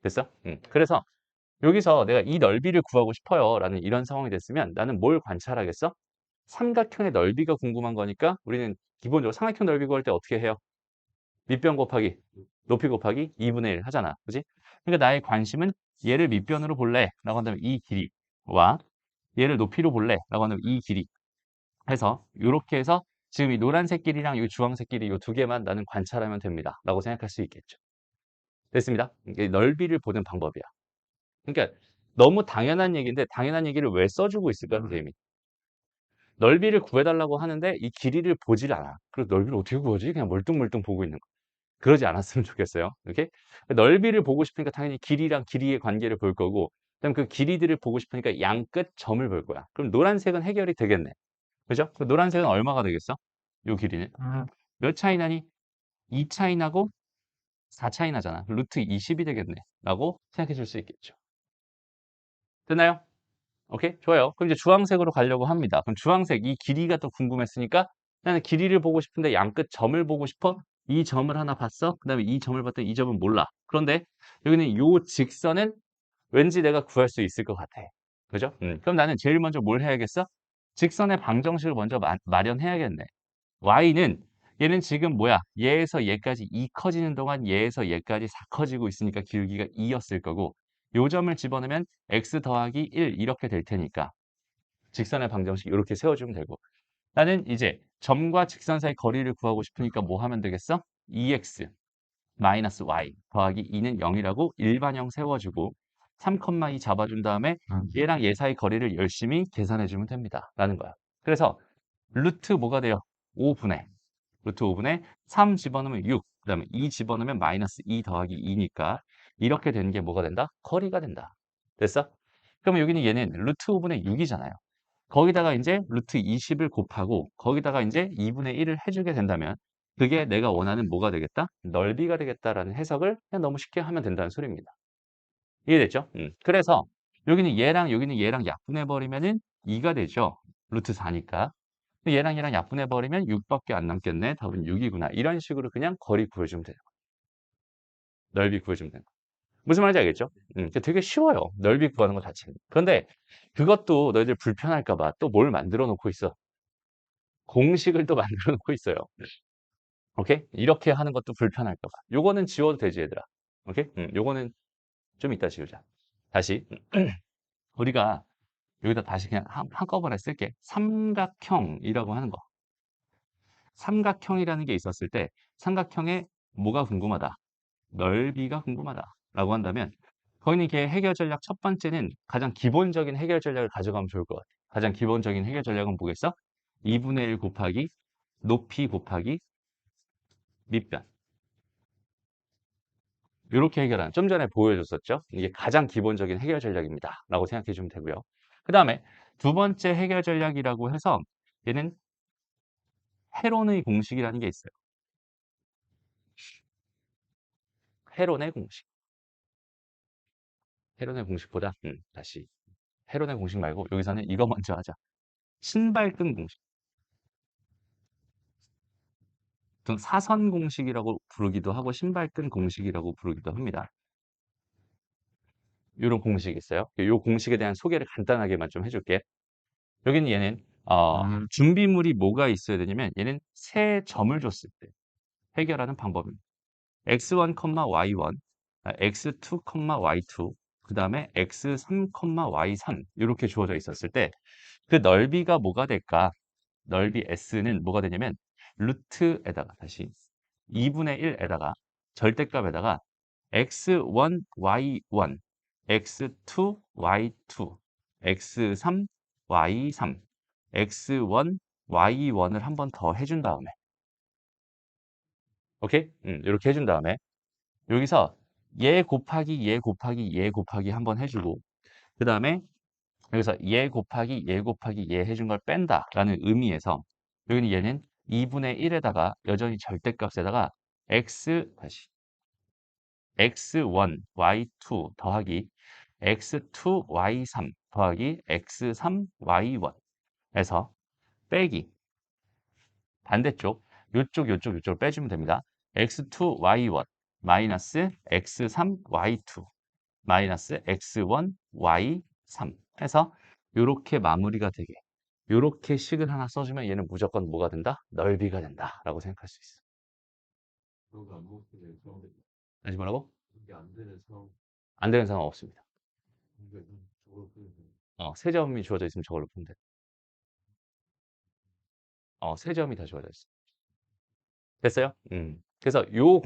됐어? 그래서 여기서 내가 이 넓이를 구하고 싶어요. 라는 이런 상황이 됐으면 나는 뭘 관찰하겠어? 삼각형의 넓이가 궁금한 거니까 우리는 기본적으로 삼각형 넓이 구할 때 어떻게 해요? 밑변 곱하기 높이 곱하기 2분의 1 하잖아. 그지? 그러니까 나의 관심은 얘를 밑변으로 볼래? 라고 한다면 이 길이와 얘를 높이로 볼래? 라고 한다면 이 길이 해서 이렇게 해서 지금 이 노란색 길이랑 이 주황색 길이 이 두 개만 나는 관찰하면 됩니다. 라고 생각할 수 있겠죠. 됐습니다. 이게 넓이를 보는 방법이야. 그러니까 너무 당연한 얘기인데 당연한 얘기를 왜 써주고 있을까, 선생님이? 넓이를 구해달라고 하는데 이 길이를 보질 않아. 그래서 넓이를 어떻게 구하지? 그냥 멀뚱멀뚱 보고 있는 거야. 그러지 않았으면 좋겠어요. 이렇게 넓이를 보고 싶으니까 당연히 길이랑 길이의 관계를 볼 거고, 그다음 그 길이들을 보고 싶으니까 양끝 점을 볼 거야. 그럼 노란색은 해결이 되겠네. 그죠? 그 노란색은 얼마가 되겠어? 요 길이는 몇 차이 나니? 2 차이 나고 4 차이 나잖아. 루트 20이 되겠네. 라고 생각해 줄 수 있겠죠. 됐나요? 오케이? 좋아요. 그럼 이제 주황색으로 가려고 합니다. 그럼 주황색, 이 길이가 또 궁금했으니까 나는 길이를 보고 싶은데 양끝 점을 보고 싶어? 이 점을 하나 봤어? 그 다음에 이 점을 봤더니 이 점은 몰라. 그런데 여기는 요 직선은 왠지 내가 구할 수 있을 것 같아. 그죠? 그럼 나는 제일 먼저 뭘 해야겠어? 직선의 방정식을 먼저 마련해야겠네. y는 얘는 지금 뭐야? 얘에서 얘까지 2 커지는 동안 얘에서 얘까지 4 커지고 있으니까 기울기가 2였을 거고 요 점을 집어넣으면 x 더하기 1 이렇게 될 테니까 직선의 방정식 이렇게 세워주면 되고 나는 이제 점과 직선 사이 거리를 구하고 싶으니까 뭐 하면 되겠어? 2x 마이너스 y 더하기 2는 0이라고 일반형 세워주고 3,2 잡아준 다음에 얘랑 얘 사이 거리를 열심히 계산해주면 됩니다. 라는 거야. 그래서 루트 뭐가 돼요? 5분의 루트 5분의 3 집어넣으면 6, 그 다음에 2 집어넣으면 마이너스 2 더하기 2니까 이렇게 되는 게 뭐가 된다? 거리가 된다. 됐어? 그러면 여기는 얘는 루트 5분의 6이잖아요. 거기다가 이제 루트 20을 곱하고 거기다가 이제 2분의 1을 해주게 된다면 그게 내가 원하는 뭐가 되겠다? 넓이가 되겠다라는 해석을 그냥 너무 쉽게 하면 된다는 소리입니다. 이해됐죠? 그래서 여기는 얘랑 약분해버리면은 2가 되죠. 루트 4니까. 얘랑 약분해버리면 6밖에 안 남겠네. 답은 6이구나. 이런 식으로 그냥 거리 구해주면 돼요. 넓이 구해주면 돼요. 무슨 말인지 알겠죠? 되게 쉬워요. 넓이 구하는 것 자체는. 그런데 그것도 너희들 불편할까 봐 또 뭘 만들어 놓고 있어. 공식을 또 만들어 놓고 있어요. 오케이? 이렇게 하는 것도 불편할까 봐. 요거는 지워도 되지, 얘들아. 오케이? 요거는 좀 이따 지우자. 다시. 우리가 여기다 다시 그냥 한꺼번에 쓸게. 삼각형이라고 하는 거. 삼각형이라는 게 있었을 때 삼각형의 뭐가 궁금하다? 넓이가 궁금하다라고 한다면 거기는 이렇게 해결 전략 첫 번째는 가장 기본적인 해결 전략을 가져가면 좋을 것 같아요. 가장 기본적인 해결 전략은 뭐겠어? 2분의 1 곱하기 높이 곱하기 밑변. 이렇게 해결하는, 좀 전에 보여줬었죠? 이게 가장 기본적인 해결 전략입니다. 라고 생각해 주면 되고요. 그 다음에 두 번째 해결 전략이라고 해서 얘는 헤론의 공식이라는 게 있어요. 헤론의 공식. 헤론의 공식보다 다시 헤론의 공식 말고 여기서는 이거 먼저 하자. 신발끈 공식. 좀 사선 공식이라고 부르기도 하고 신발끈 공식이라고 부르기도 합니다. 이런 공식이 있어요. 이 공식에 대한 소개를 간단하게만 좀 해줄게. 여기는 얘는 준비물이 뭐가 있어야 되냐면 얘는 세 점을 줬을 때 해결하는 방법입니다. x1, y1, x2, y2, 그 다음에 x3, y3 이렇게 주어져 있었을 때 그 넓이가 뭐가 될까? 넓이 s는 뭐가 되냐면 루트에다가 다시 2분의 1에다가 절대값에다가 x1, y1, x2, y2, x3, y3, x1, y1을 한 번 더 해준 다음에 오케이? 이렇게 해준 다음에 여기서 얘 곱하기 얘 곱하기 얘 곱하기 한 번 해주고 그 다음에 여기서 얘 곱하기 얘 곱하기 얘 해준 걸 뺀다라는 의미에서 여기는 얘는 2분의 1에다가 여전히 절대값에다가 다시 x1, y2 더하기 x2, y3 더하기 x3, y1 에서 빼기 반대쪽 요쪽 빼주면 됩니다. x2, y1 마이너스 x3, y2 마이너스 x1, y3 해서 이렇게 마무리가 되게 이렇게 식을 하나 써주면 얘는 무조건 뭐가 된다? 넓이가 된다라고 생각할 수 있어. 그런 거안 먹으면 처음 다시 뭐라고? 이게 안 되는 상황. 안 되는 상황 없습니다. 그러니까 저걸 푸는 세 점이 주어져 있으면 저걸로 푸면 돼. 세 점이 다 주어져 있어. 됐어요? 그래서 요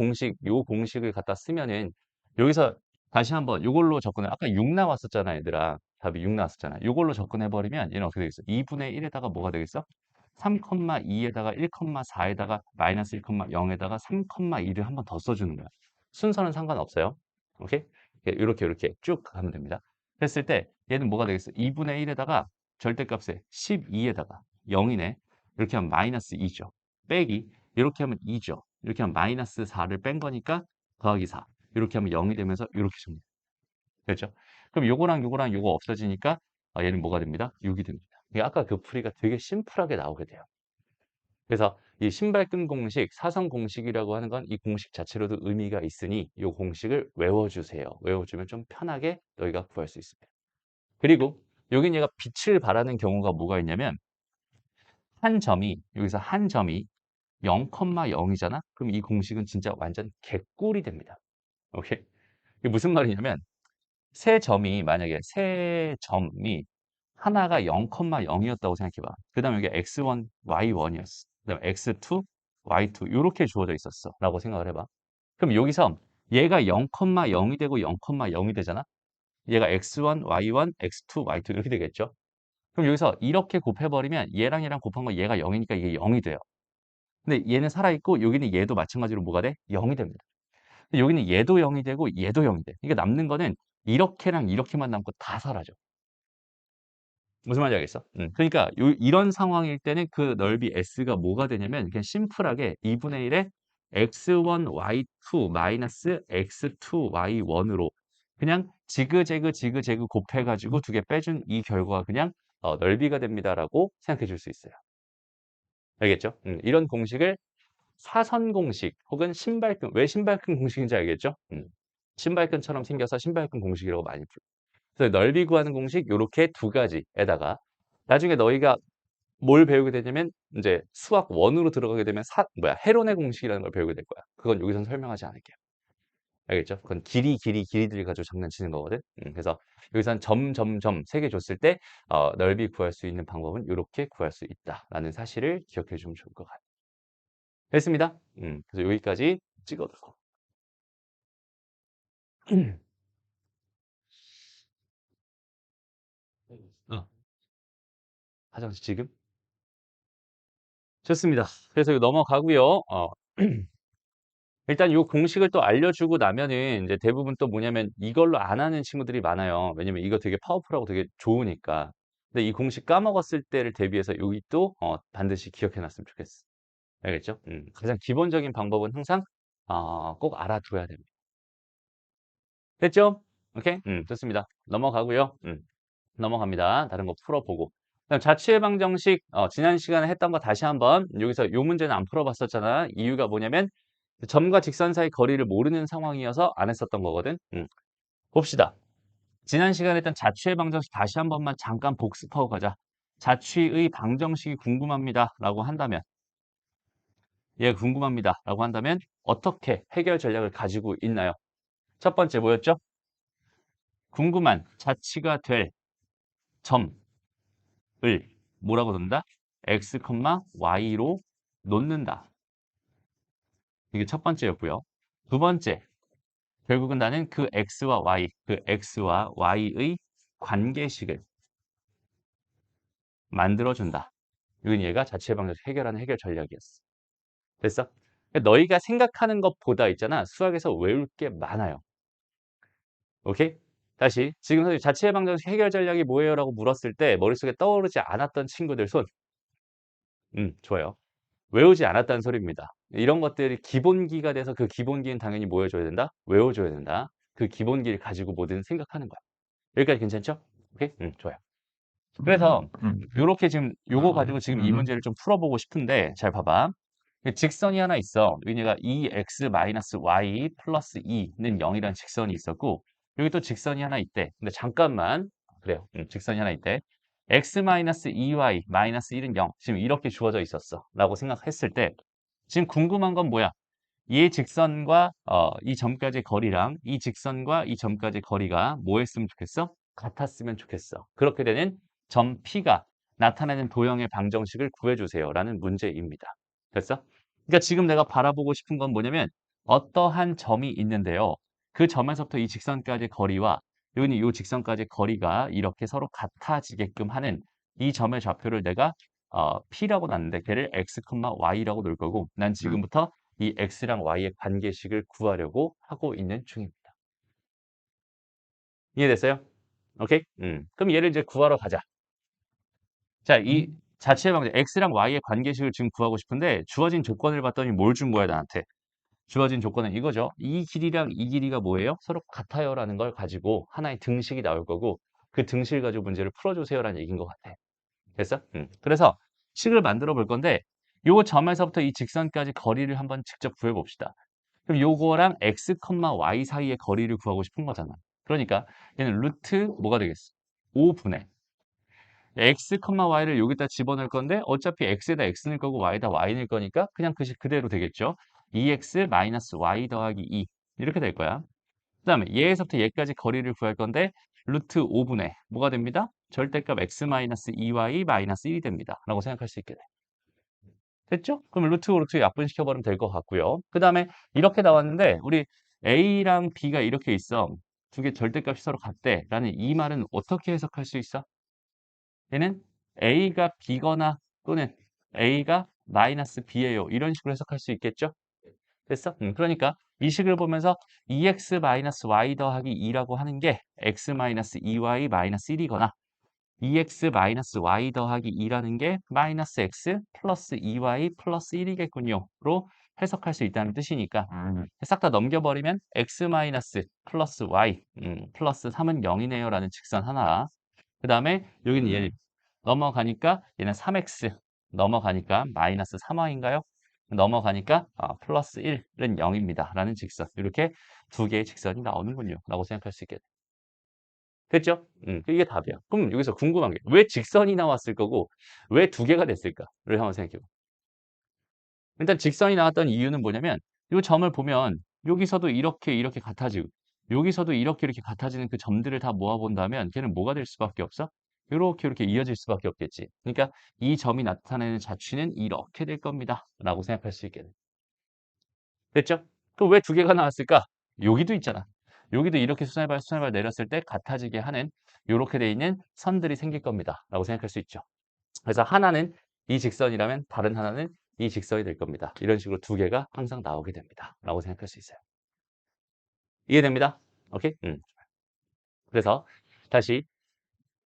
공식을 갖다 쓰면은 여기서 다시 한번 요걸로 접근해. 아까 6 나왔었잖아, 얘들아. 답이 6 나왔었잖아. 요걸로 접근해버리면 얘는 어떻게 되겠어? 2분의 1에다가 뭐가 되겠어? 3,2에다가 1,4에다가 마이너스 1,0에다가 3,2를 한 번 더 써주는 거야. 순서는 상관없어요. 오케이? 이렇게 쭉 가면 됩니다. 했을 때 얘는 뭐가 되겠어? 2분의 1에다가 절대값에 12에다가 0이네. 이렇게 하면 마이너스 2죠. 빼기 이렇게 하면 2죠. 이렇게 하면 마이너스 4를 뺀 거니까 더하기 4. 이렇게 하면 0이 되면서 이렇게 정리. 됐죠? 그럼 요거랑 요거 없어지니까 얘는 뭐가 됩니다? 6이 됩니다. 아까 그 풀이가 되게 심플하게 나오게 돼요. 그래서 이 신발끈 공식, 사선 공식이라고 하는 건 이 공식 자체로도 의미가 있으니 이 공식을 외워주세요. 외워주면 좀 편하게 너희가 구할 수 있습니다. 그리고 여긴 얘가 빛을 발하는 경우가 뭐가 있냐면 여기서 한 점이 0,0이잖아? 그럼 이 공식은 진짜 완전 개꿀이 됩니다. 오케이? 이게 무슨 말이냐면 만약에 세 점이 하나가 0,0이었다고 생각해봐. 그 다음에 여기 x1, y1이었어. 그 다음에 x2, y2 이렇게 주어져 있었어. 라고 생각을 해봐. 그럼 여기서 얘가 0,0이 되고 0,0이 되잖아? 얘가 x1, y1, x2, y2 이렇게 되겠죠? 그럼 여기서 이렇게 곱해버리면 얘랑 곱한 건 얘가 0이니까 이게 0이 돼요. 근데 얘는 살아있고 여기는 얘도 마찬가지로 뭐가 돼? 0이 됩니다. 근데 여기는 얘도 0이 되고 얘도 0이 돼. 그러니까 남는 거는 이렇게랑 이렇게만 남고 다 사라져. 무슨 말인지 알겠어? 그러니까 이런 상황일 때는 그 넓이 S가 뭐가 되냐면 그냥 심플하게 2분의 1에 x1, y2 마이너스 x2, y1으로 그냥 지그재그 곱해가지고 두 개 빼준 이 결과가 그냥 넓이가 됩니다라고 생각해 줄 수 있어요. 알겠죠? 이런 공식을 사선 공식 혹은 신발끈, 왜 신발끈 공식인지 알겠죠? 신발끈처럼 생겨서 신발끈 공식이라고 많이 불러요. 그래서 넓이 구하는 공식 요렇게 두 가지에다가 나중에 너희가 뭘 배우게 되냐면 이제 수학 원으로 들어가게 되면 헤론의 공식이라는 걸 배우게 될 거야. 그건 여기서는 설명하지 않을게요. 알겠죠? 그건 길이들 가지고 장난치는 거거든. 그래서 여기서는 점 세 개 줬을 때 넓이 구할 수 있는 방법은 이렇게 구할 수 있다라는 사실을 기억해 주면 좋을 것 같아요. 됐습니다. 그래서 여기까지 찍어두고. 어, 화장실 지금? 좋습니다. 그래서 이거 넘어가고요. 일단 이 공식을 또 알려주고 나면은 이제 대부분 또 뭐냐면 이걸로 안 하는 친구들이 많아요. 왜냐면 이거 되게 파워풀하고 되게 좋으니까. 근데 이 공식 까먹었을 때를 대비해서 여기 또 반드시 기억해 놨으면 좋겠어. 알겠죠? 가장 기본적인 방법은 항상 꼭 알아둬야 됩니다. 됐죠? 오케이? 좋습니다. 넘어가고요. 넘어갑니다. 다른 거 풀어보고. 그다음 자취의 방정식, 지난 시간에 했던 거 다시 한번, 여기서 요 문제는 안 풀어봤었잖아. 이유가 뭐냐면, 점과 직선 사이 거리를 모르는 상황이어서 안 했었던 거거든. 봅시다. 지난 시간에 했던 자취의 방정식 다시 한 번만 잠깐 복습하고 가자. 자취의 방정식이 궁금합니다. 라고 한다면, 얘가 궁금합니다. 라고 한다면, 어떻게 해결 전략을 가지고 있나요? 첫 번째 뭐였죠? 궁금한 자취가 될 점을 뭐라고 놓는다? x, y로 놓는다. 이게 첫 번째였고요. 두 번째, 결국은 나는 그 x와 y의 관계식을 만들어준다. 이건 얘가 자취의 방정식 해결하는 해결 전략이었어. 됐어? 너희가 생각하는 것보다 있잖아. 수학에서 외울 게 많아요. 오케이? 다시 지금 선생님 자취의 방정식 해결 전략이 뭐예요? 라고 물었을 때 머릿속에 떠오르지 않았던 친구들 손. 좋아요. 외우지 않았다는 소리입니다. 이런 것들이 기본기가 돼서 그 기본기는 당연히 뭐 해줘야 된다? 외워줘야 된다. 그 기본기를 가지고 뭐든 생각하는 거야. 여기까지 괜찮죠? 오케이? 좋아요. 그래서 요렇게 지금 요거 가지고 지금 이 문제를 좀 풀어보고 싶은데 잘 봐봐. 직선이 하나 있어. 여기가 2x-y 플러스 2는 0이라는 직선이 있었고 여기 또 직선이 하나 있대. 근데 잠깐만. 그래요. 직선이 하나 있대. x-2y 마이너스 1은 0. 지금 이렇게 주어져 있었어. 라고 생각했을 때 지금 궁금한 건 뭐야? 이 직선과 이 점까지 거리랑 이 직선과 이 점까지 거리가 뭐 했으면 좋겠어? 같았으면 좋겠어. 그렇게 되는 점 P가 나타내는 도형의 방정식을 구해주세요. 라는 문제입니다. 됐어? 그러니까 지금 내가 바라보고 싶은 건 뭐냐면 어떠한 점이 있는데요. 그 점에서부터 이 직선까지 거리와 여기는 이 직선까지 거리가 이렇게 서로 같아지게끔 하는 이 점의 좌표를 내가 P라고 놨는데 걔를 x, y라고 놓을 거고 난 지금부터 이 x랑 y의 관계식을 구하려고 하고 있는 중입니다. 이해됐어요? 오케이? 그럼 얘를 이제 구하러 가자. 자, 이 자취의 방정 x랑 y의 관계식을 지금 구하고 싶은데 주어진 조건을 봤더니 뭘 준 거야 나한테? 주어진 조건은 이거죠. 이 길이랑 이 길이가 뭐예요? 서로 같아요라는 걸 가지고 하나의 등식이 나올 거고 그 등식을 가지고 문제를 풀어주세요라는 얘기인 것 같아. 됐어? 그래서 식을 만들어 볼 건데 요 점에서부터 이 직선까지 거리를 한번 직접 구해봅시다. 그럼 요거랑 x, y 사이의 거리를 구하고 싶은 거잖아. 그러니까 얘는 루트 뭐가 되겠어? 5분의 x, y를 여기다 집어넣을 건데 어차피 x에다 x 넣을 거고 y에다 y 넣을 거니까 그냥 그 식 그대로 되겠죠. 2x 마이너스 y 더하기 2 이렇게 될 거야. 그 다음에 얘에서부터 얘까지 거리를 구할 건데 루트 5분의 뭐가 됩니다? 절대값 x 마이너스 2y 마이너스 1이 됩니다. 라고 생각할 수 있게 돼. 됐죠? 그럼 루트 약분시켜버리면 될 것 같고요. 그 다음에 이렇게 나왔는데 우리 A랑 B가 이렇게 있어. 두 개 절대값이 서로 같대. 라는 이 말은 어떻게 해석할 수 있어? 얘는 A가 B거나 또는 A가 마이너스 B예요. 이런 식으로 해석할 수 있겠죠? 됐어? 그러니까 이 식을 보면서 2x 마이너스 y 더하기 2라고 하는 게 x 마이너스 2y 마이너스 1이거나 2x 마이너스 y 더하기 2라는 게 마이너스 x 플러스 2y 플러스 1이겠군요. 로 해석할 수 있다는 뜻이니까 싹 다 넘겨버리면 x 마이너스 플러스 y 플러스 3은 0이네요 라는 직선 하나. 그 다음에 여기는 얘 넘어가니까 얘는 3x 넘어가니까 마이너스 3y인가요? 넘어가니까 플러스 1은 0입니다. 라는 직선. 이렇게 두 개의 직선이 나오는군요. 라고 생각할 수 있겠네요. 됐죠? 이게 답이야. 그럼 여기서 궁금한 게 왜 직선이 나왔을 거고 왜 두 개가 됐을까를 한번 생각해 봐. 일단 직선이 나왔던 이유는 뭐냐면 이 점을 보면 여기서도 이렇게 같아지고 여기서도 이렇게 같아지는 그 점들을 다 모아본다면 걔는 뭐가 될 수밖에 없어? 이렇게 이어질 수밖에 없겠지. 그러니까 이 점이 나타내는 자취는 이렇게 될 겁니다. 라고 생각할 수 있겠네. 됐죠? 그럼 왜 두 개가 나왔을까? 여기도 있잖아. 여기도 이렇게 수선해발 내렸을 때 같아지게 하는 이렇게 돼 있는 선들이 생길 겁니다. 라고 생각할 수 있죠. 그래서 하나는 이 직선이라면 다른 하나는 이 직선이 될 겁니다. 이런 식으로 두 개가 항상 나오게 됩니다. 라고 생각할 수 있어요. 이해됩니다? 오케이? 그래서 다시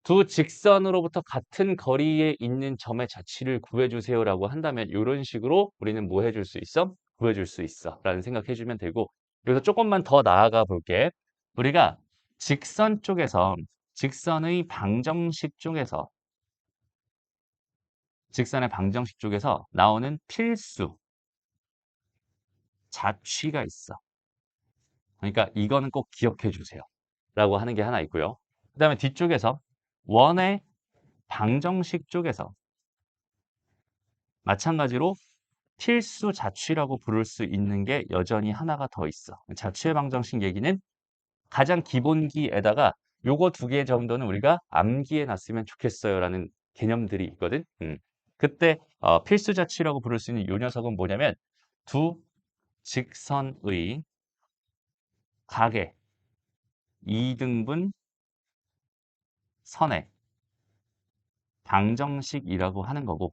두 직선으로부터 같은 거리에 있는 점의 자취를 구해주세요라고 한다면 이런 식으로 우리는 뭐 해줄 수 있어? 구해줄 수 있어 라는 생각해주면 되고 여기서 조금만 더 나아가 볼게. 우리가 직선 쪽에서 직선의 방정식 쪽에서 직선의 방정식 쪽에서 나오는 필수 자취가 있어. 그러니까 이거는 꼭 기억해 주세요 라고 하는 게 하나 있고요. 그 다음에 뒤쪽에서 원의 방정식 쪽에서 마찬가지로 필수 자취라고 부를 수 있는 게 여전히 하나가 더 있어. 자취의 방정식 얘기는 가장 기본기에다가 요거 두 개 정도는 우리가 암기해 놨으면 좋겠어요라는 개념들이 있거든. 그때 필수 자취라고 부를 수 있는 요 녀석은 뭐냐면 두 직선의 각의 이등분 선의 방정식이라고 하는 거고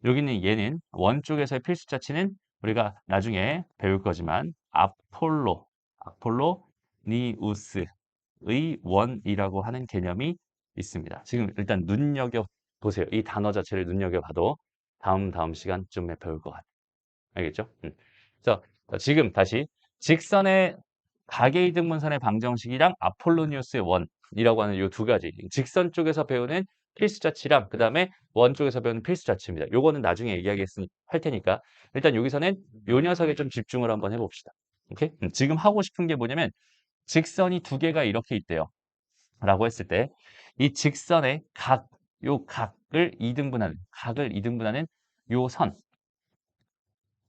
여기는 얘는 원 쪽에서의 필수 자취는 우리가 나중에 배울 거지만 아폴로니우스의 원이라고 하는 개념이 있습니다. 지금 일단 눈여겨보세요. 이 단어 자체를 눈여겨봐도 다음 시간쯤에 배울 것 같아요. 알겠죠? 자, 지금 다시 직선의 가계이등분선의 방정식이랑 아폴로니우스의 원이라고 하는 이 두 가지 직선 쪽에서 배우는 필수자치랑 그 다음에 원 쪽에서 배우는 필수자치입니다. 요거는 나중에 할 테니까 일단 여기서는 요 녀석에 좀 집중을 한번 해봅시다. 오케이? 지금 하고 싶은 게 뭐냐면 직선이 두 개가 이렇게 있대요. 라고 했을 때 이 직선의 요 각을 이등분하는 요 선,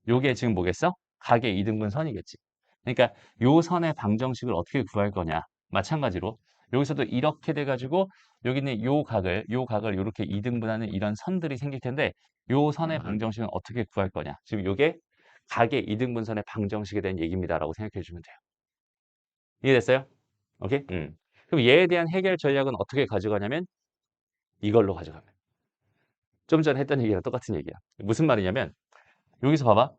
요게 지금 뭐겠어? 각의 이등분 선이겠지. 그러니까 요 선의 방정식을 어떻게 구할 거냐. 마찬가지로 여기서도 이렇게 돼가지고 여기 있는 요 각을 이렇게 이등분하는 이런 선들이 생길 텐데 요 선의 방정식은 어떻게 구할 거냐. 지금 요게 각의 이등분선의 방정식에 대한 얘기입니다라고 생각해 주면 돼요. 이해됐어요? 오케이? 그럼 얘에 대한 해결 전략은 어떻게 가져가냐면 이걸로 가져가면. 좀 전에 했던 얘기랑 똑같은 얘기야. 무슨 말이냐면 여기서 봐봐.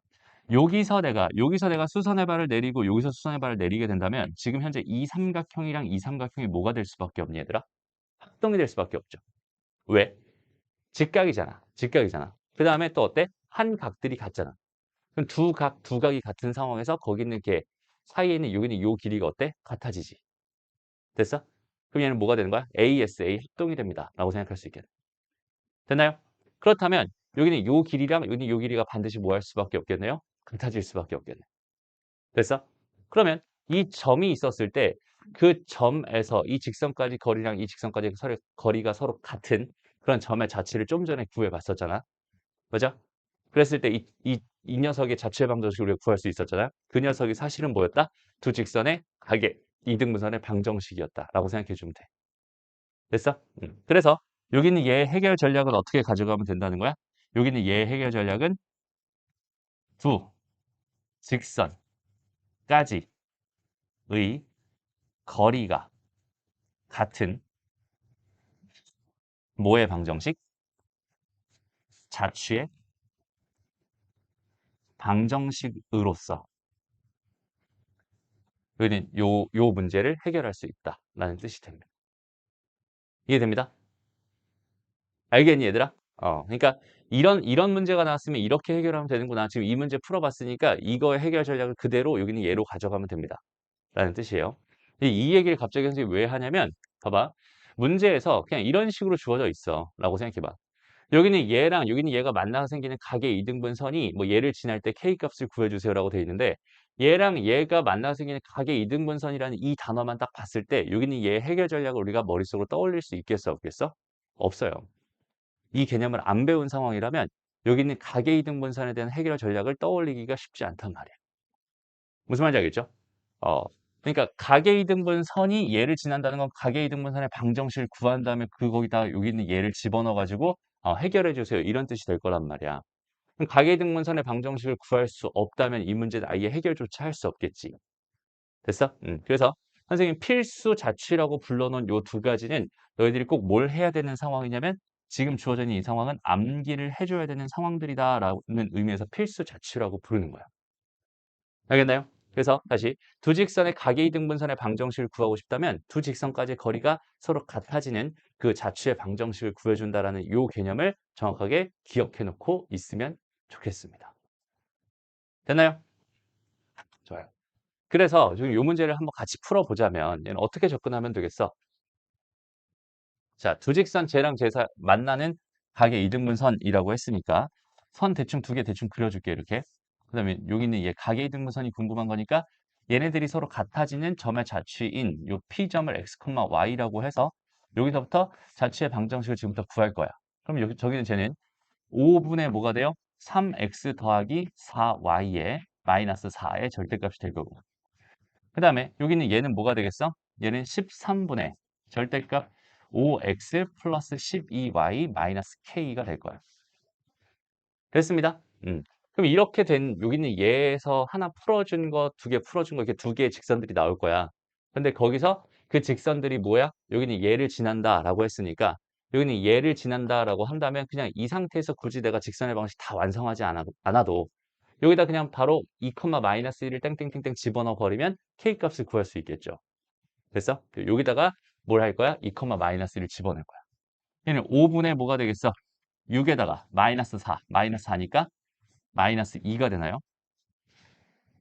여기서 내가 수선의 발을 내리고 여기서 수선의 발을 내리게 된다면 지금 현재 이 삼각형이랑 이 삼각형이 뭐가 될 수밖에 없니 얘들아? 합동이 될 수밖에 없죠. 왜? 직각이잖아. 직각이잖아. 그 다음에 또 어때? 한 각들이 같잖아. 그럼 두 각이 같은 상황에서 거기 있는 게 사이에 있는 여기는 요 길이가 어때? 같아지지. 됐어? 그럼 얘는 뭐가 되는 거야? ASA 합동이 됩니다. 라고 생각할 수 있겠네. 됐나요? 그렇다면 여기는 요 길이랑 여기는 요 길이가 반드시 뭐 할 수밖에 없겠네요? 같아질 수밖에 없겠네. 됐어? 그러면 이 점이 있었을 때 그 점에서 이 직선까지 거리랑 이 직선까지 거리가 서로 같은 그런 점의 자취를 좀 전에 구해봤었잖아. 그죠? 그랬을 때 이 녀석의 자취의 방정식을 우리가 구할 수 있었잖아. 그 녀석이 사실은 뭐였다? 두 직선의 각의 이등분선의 방정식이었다라고 생각해 주면 돼. 됐어? 그래서 여기는 얘의 해결 전략은 어떻게 가져가면 된다는 거야? 여기는 얘의 해결 전략은 두 직선까지의 거리가 같은 뭐의 방정식? 자취의 방정식으로서 여기는 요 문제를 해결할 수 있다라는 뜻이 됩니다. 이해됩니다? 알겠니 얘들아? 그러니까 이런 문제가 나왔으면 이렇게 해결하면 되는구나. 지금 이 문제 풀어봤으니까 이거의 해결 전략을 그대로 여기는 얘로 가져가면 됩니다. 라는 뜻이에요. 이 얘기를 갑자기 선생님이 왜 하냐면 봐봐. 문제에서 그냥 이런 식으로 주어져 있어. 라고 생각해봐. 여기는 얘랑 여기는 얘가 만나서 생기는 각의 이등분선이 뭐 얘를 지날 때 K값을 구해주세요라고 돼 있는데 얘랑 얘가 만나서 생기는 각의 이등분선이라는 이 단어만 딱 봤을 때 여기는 얘 해결 전략을 우리가 머릿속으로 떠올릴 수 있겠어 없겠어? 없어요. 이 개념을 안 배운 상황이라면 여기 있는 각의 이등분선에 대한 해결 전략을 떠올리기가 쉽지 않단 말이야. 무슨 말인지 알겠죠? 어, 그러니까 각의 이등분선이 얘를 지난다는 건 각의 이등분선의 방정식을 구한 다음에 거기다 여기 있는 얘를 집어넣어 가지고 해결해 주세요. 이런 뜻이 될 거란 말이야. 그럼 가계등문선의 방정식을 구할 수 없다면 이 문제는 아예 해결조차 할 수 없겠지. 됐어? 그래서 선생님 필수 자취라고 불러놓은 요 두 가지는 너희들이 꼭 뭘 해야 되는 상황이냐면 지금 주어져 있는 이 상황은 암기를 해줘야 되는 상황들이다라는 의미에서 필수 자취라고 부르는 거야. 알겠나요? 그래서 다시 두 직선의 가계이등분선의 방정식을 구하고 싶다면 두 직선까지의 거리가 서로 같아지는 그 자취의 방정식을 구해준다라는 요 개념을 정확하게 기억해 놓고 있으면 좋겠습니다. 됐나요? 좋아요. 그래서 지금 요 문제를 한번 같이 풀어보자면 얘는 어떻게 접근하면 되겠어? 자, 두 직선 쟤랑 쟤사 만나는 가계 이등분선이라고 했으니까 선 대충 두 개 대충 그려줄게 이렇게. 그다음에 여기 있는 얘 가계 이등분선이 궁금한 거니까 얘네들이 서로 같아지는 점의 자취인 요 P점을 x, y라고 해서 여기서부터 자취의 방정식을 지금부터 구할 거야. 그럼 여기 저기는 쟤는 5분의 뭐가 돼요? 3x 더하기 4y의 마이너스 4의 절대값이 될 거고. 그 다음에 여기 있는 얘는 뭐가 되겠어? 얘는 13분의 절대값 5x 플러스 12y 마이너스 k가 될 거야. 됐습니다. 그럼 이렇게 된 여기 있는 얘에서 하나 풀어준 거, 두 개 풀어준 거 이렇게 두 개의 직선들이 나올 거야. 근데 거기서 그 직선들이 뭐야? 여기는 얘를 지난다라고 했으니까 여기는 얘를 지난다라고 한다면 그냥 이 상태에서 굳이 내가 직선의 방식 다 완성하지 않아도 여기다 그냥 바로 2, 마이너스 1을 땡땡땡땡 집어넣어 버리면 k 값을 구할 수 있겠죠. 됐어? 여기다가 뭘 할 거야? 2, 마이너스 1을 집어넣을 거야. 얘는 5분의 뭐가 되겠어? 6에다가 마이너스 4, 마이너스 4니까 마이너스 2가 되나요?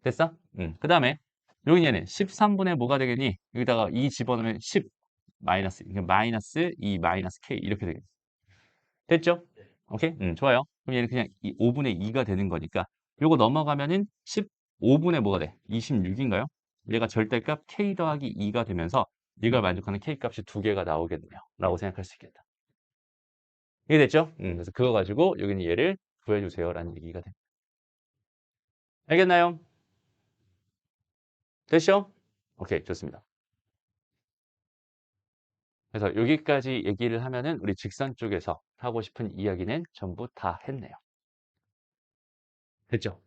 됐어? 그 다음에 여기 얘는 13분의 뭐가 되겠니? 여기다가 2 집어넣으면 10 마이너스, 그러니까 마이너스 2 마이너스 k 이렇게 되겠네. 됐죠? 오케이? 좋아요. 그럼 얘는 그냥 5분의 2가 되는 거니까 요거 넘어가면은 15분의 뭐가 돼? 26인가요? 얘가 절대값 k 더하기 2가 되면서 이걸 만족하는 k 값이 두 개가 나오겠네요. 라고 생각할 수 있겠다. 이해됐죠? 그래서 그거 가지고 여기는 얘를 구해주세요. 라는 얘기가 됩니다. 알겠나요? 됐죠? 오케이, 좋습니다. 그래서 여기까지 얘기를 하면은 우리 직선 쪽에서 하고 싶은 이야기는 전부 다 했네요. 됐죠?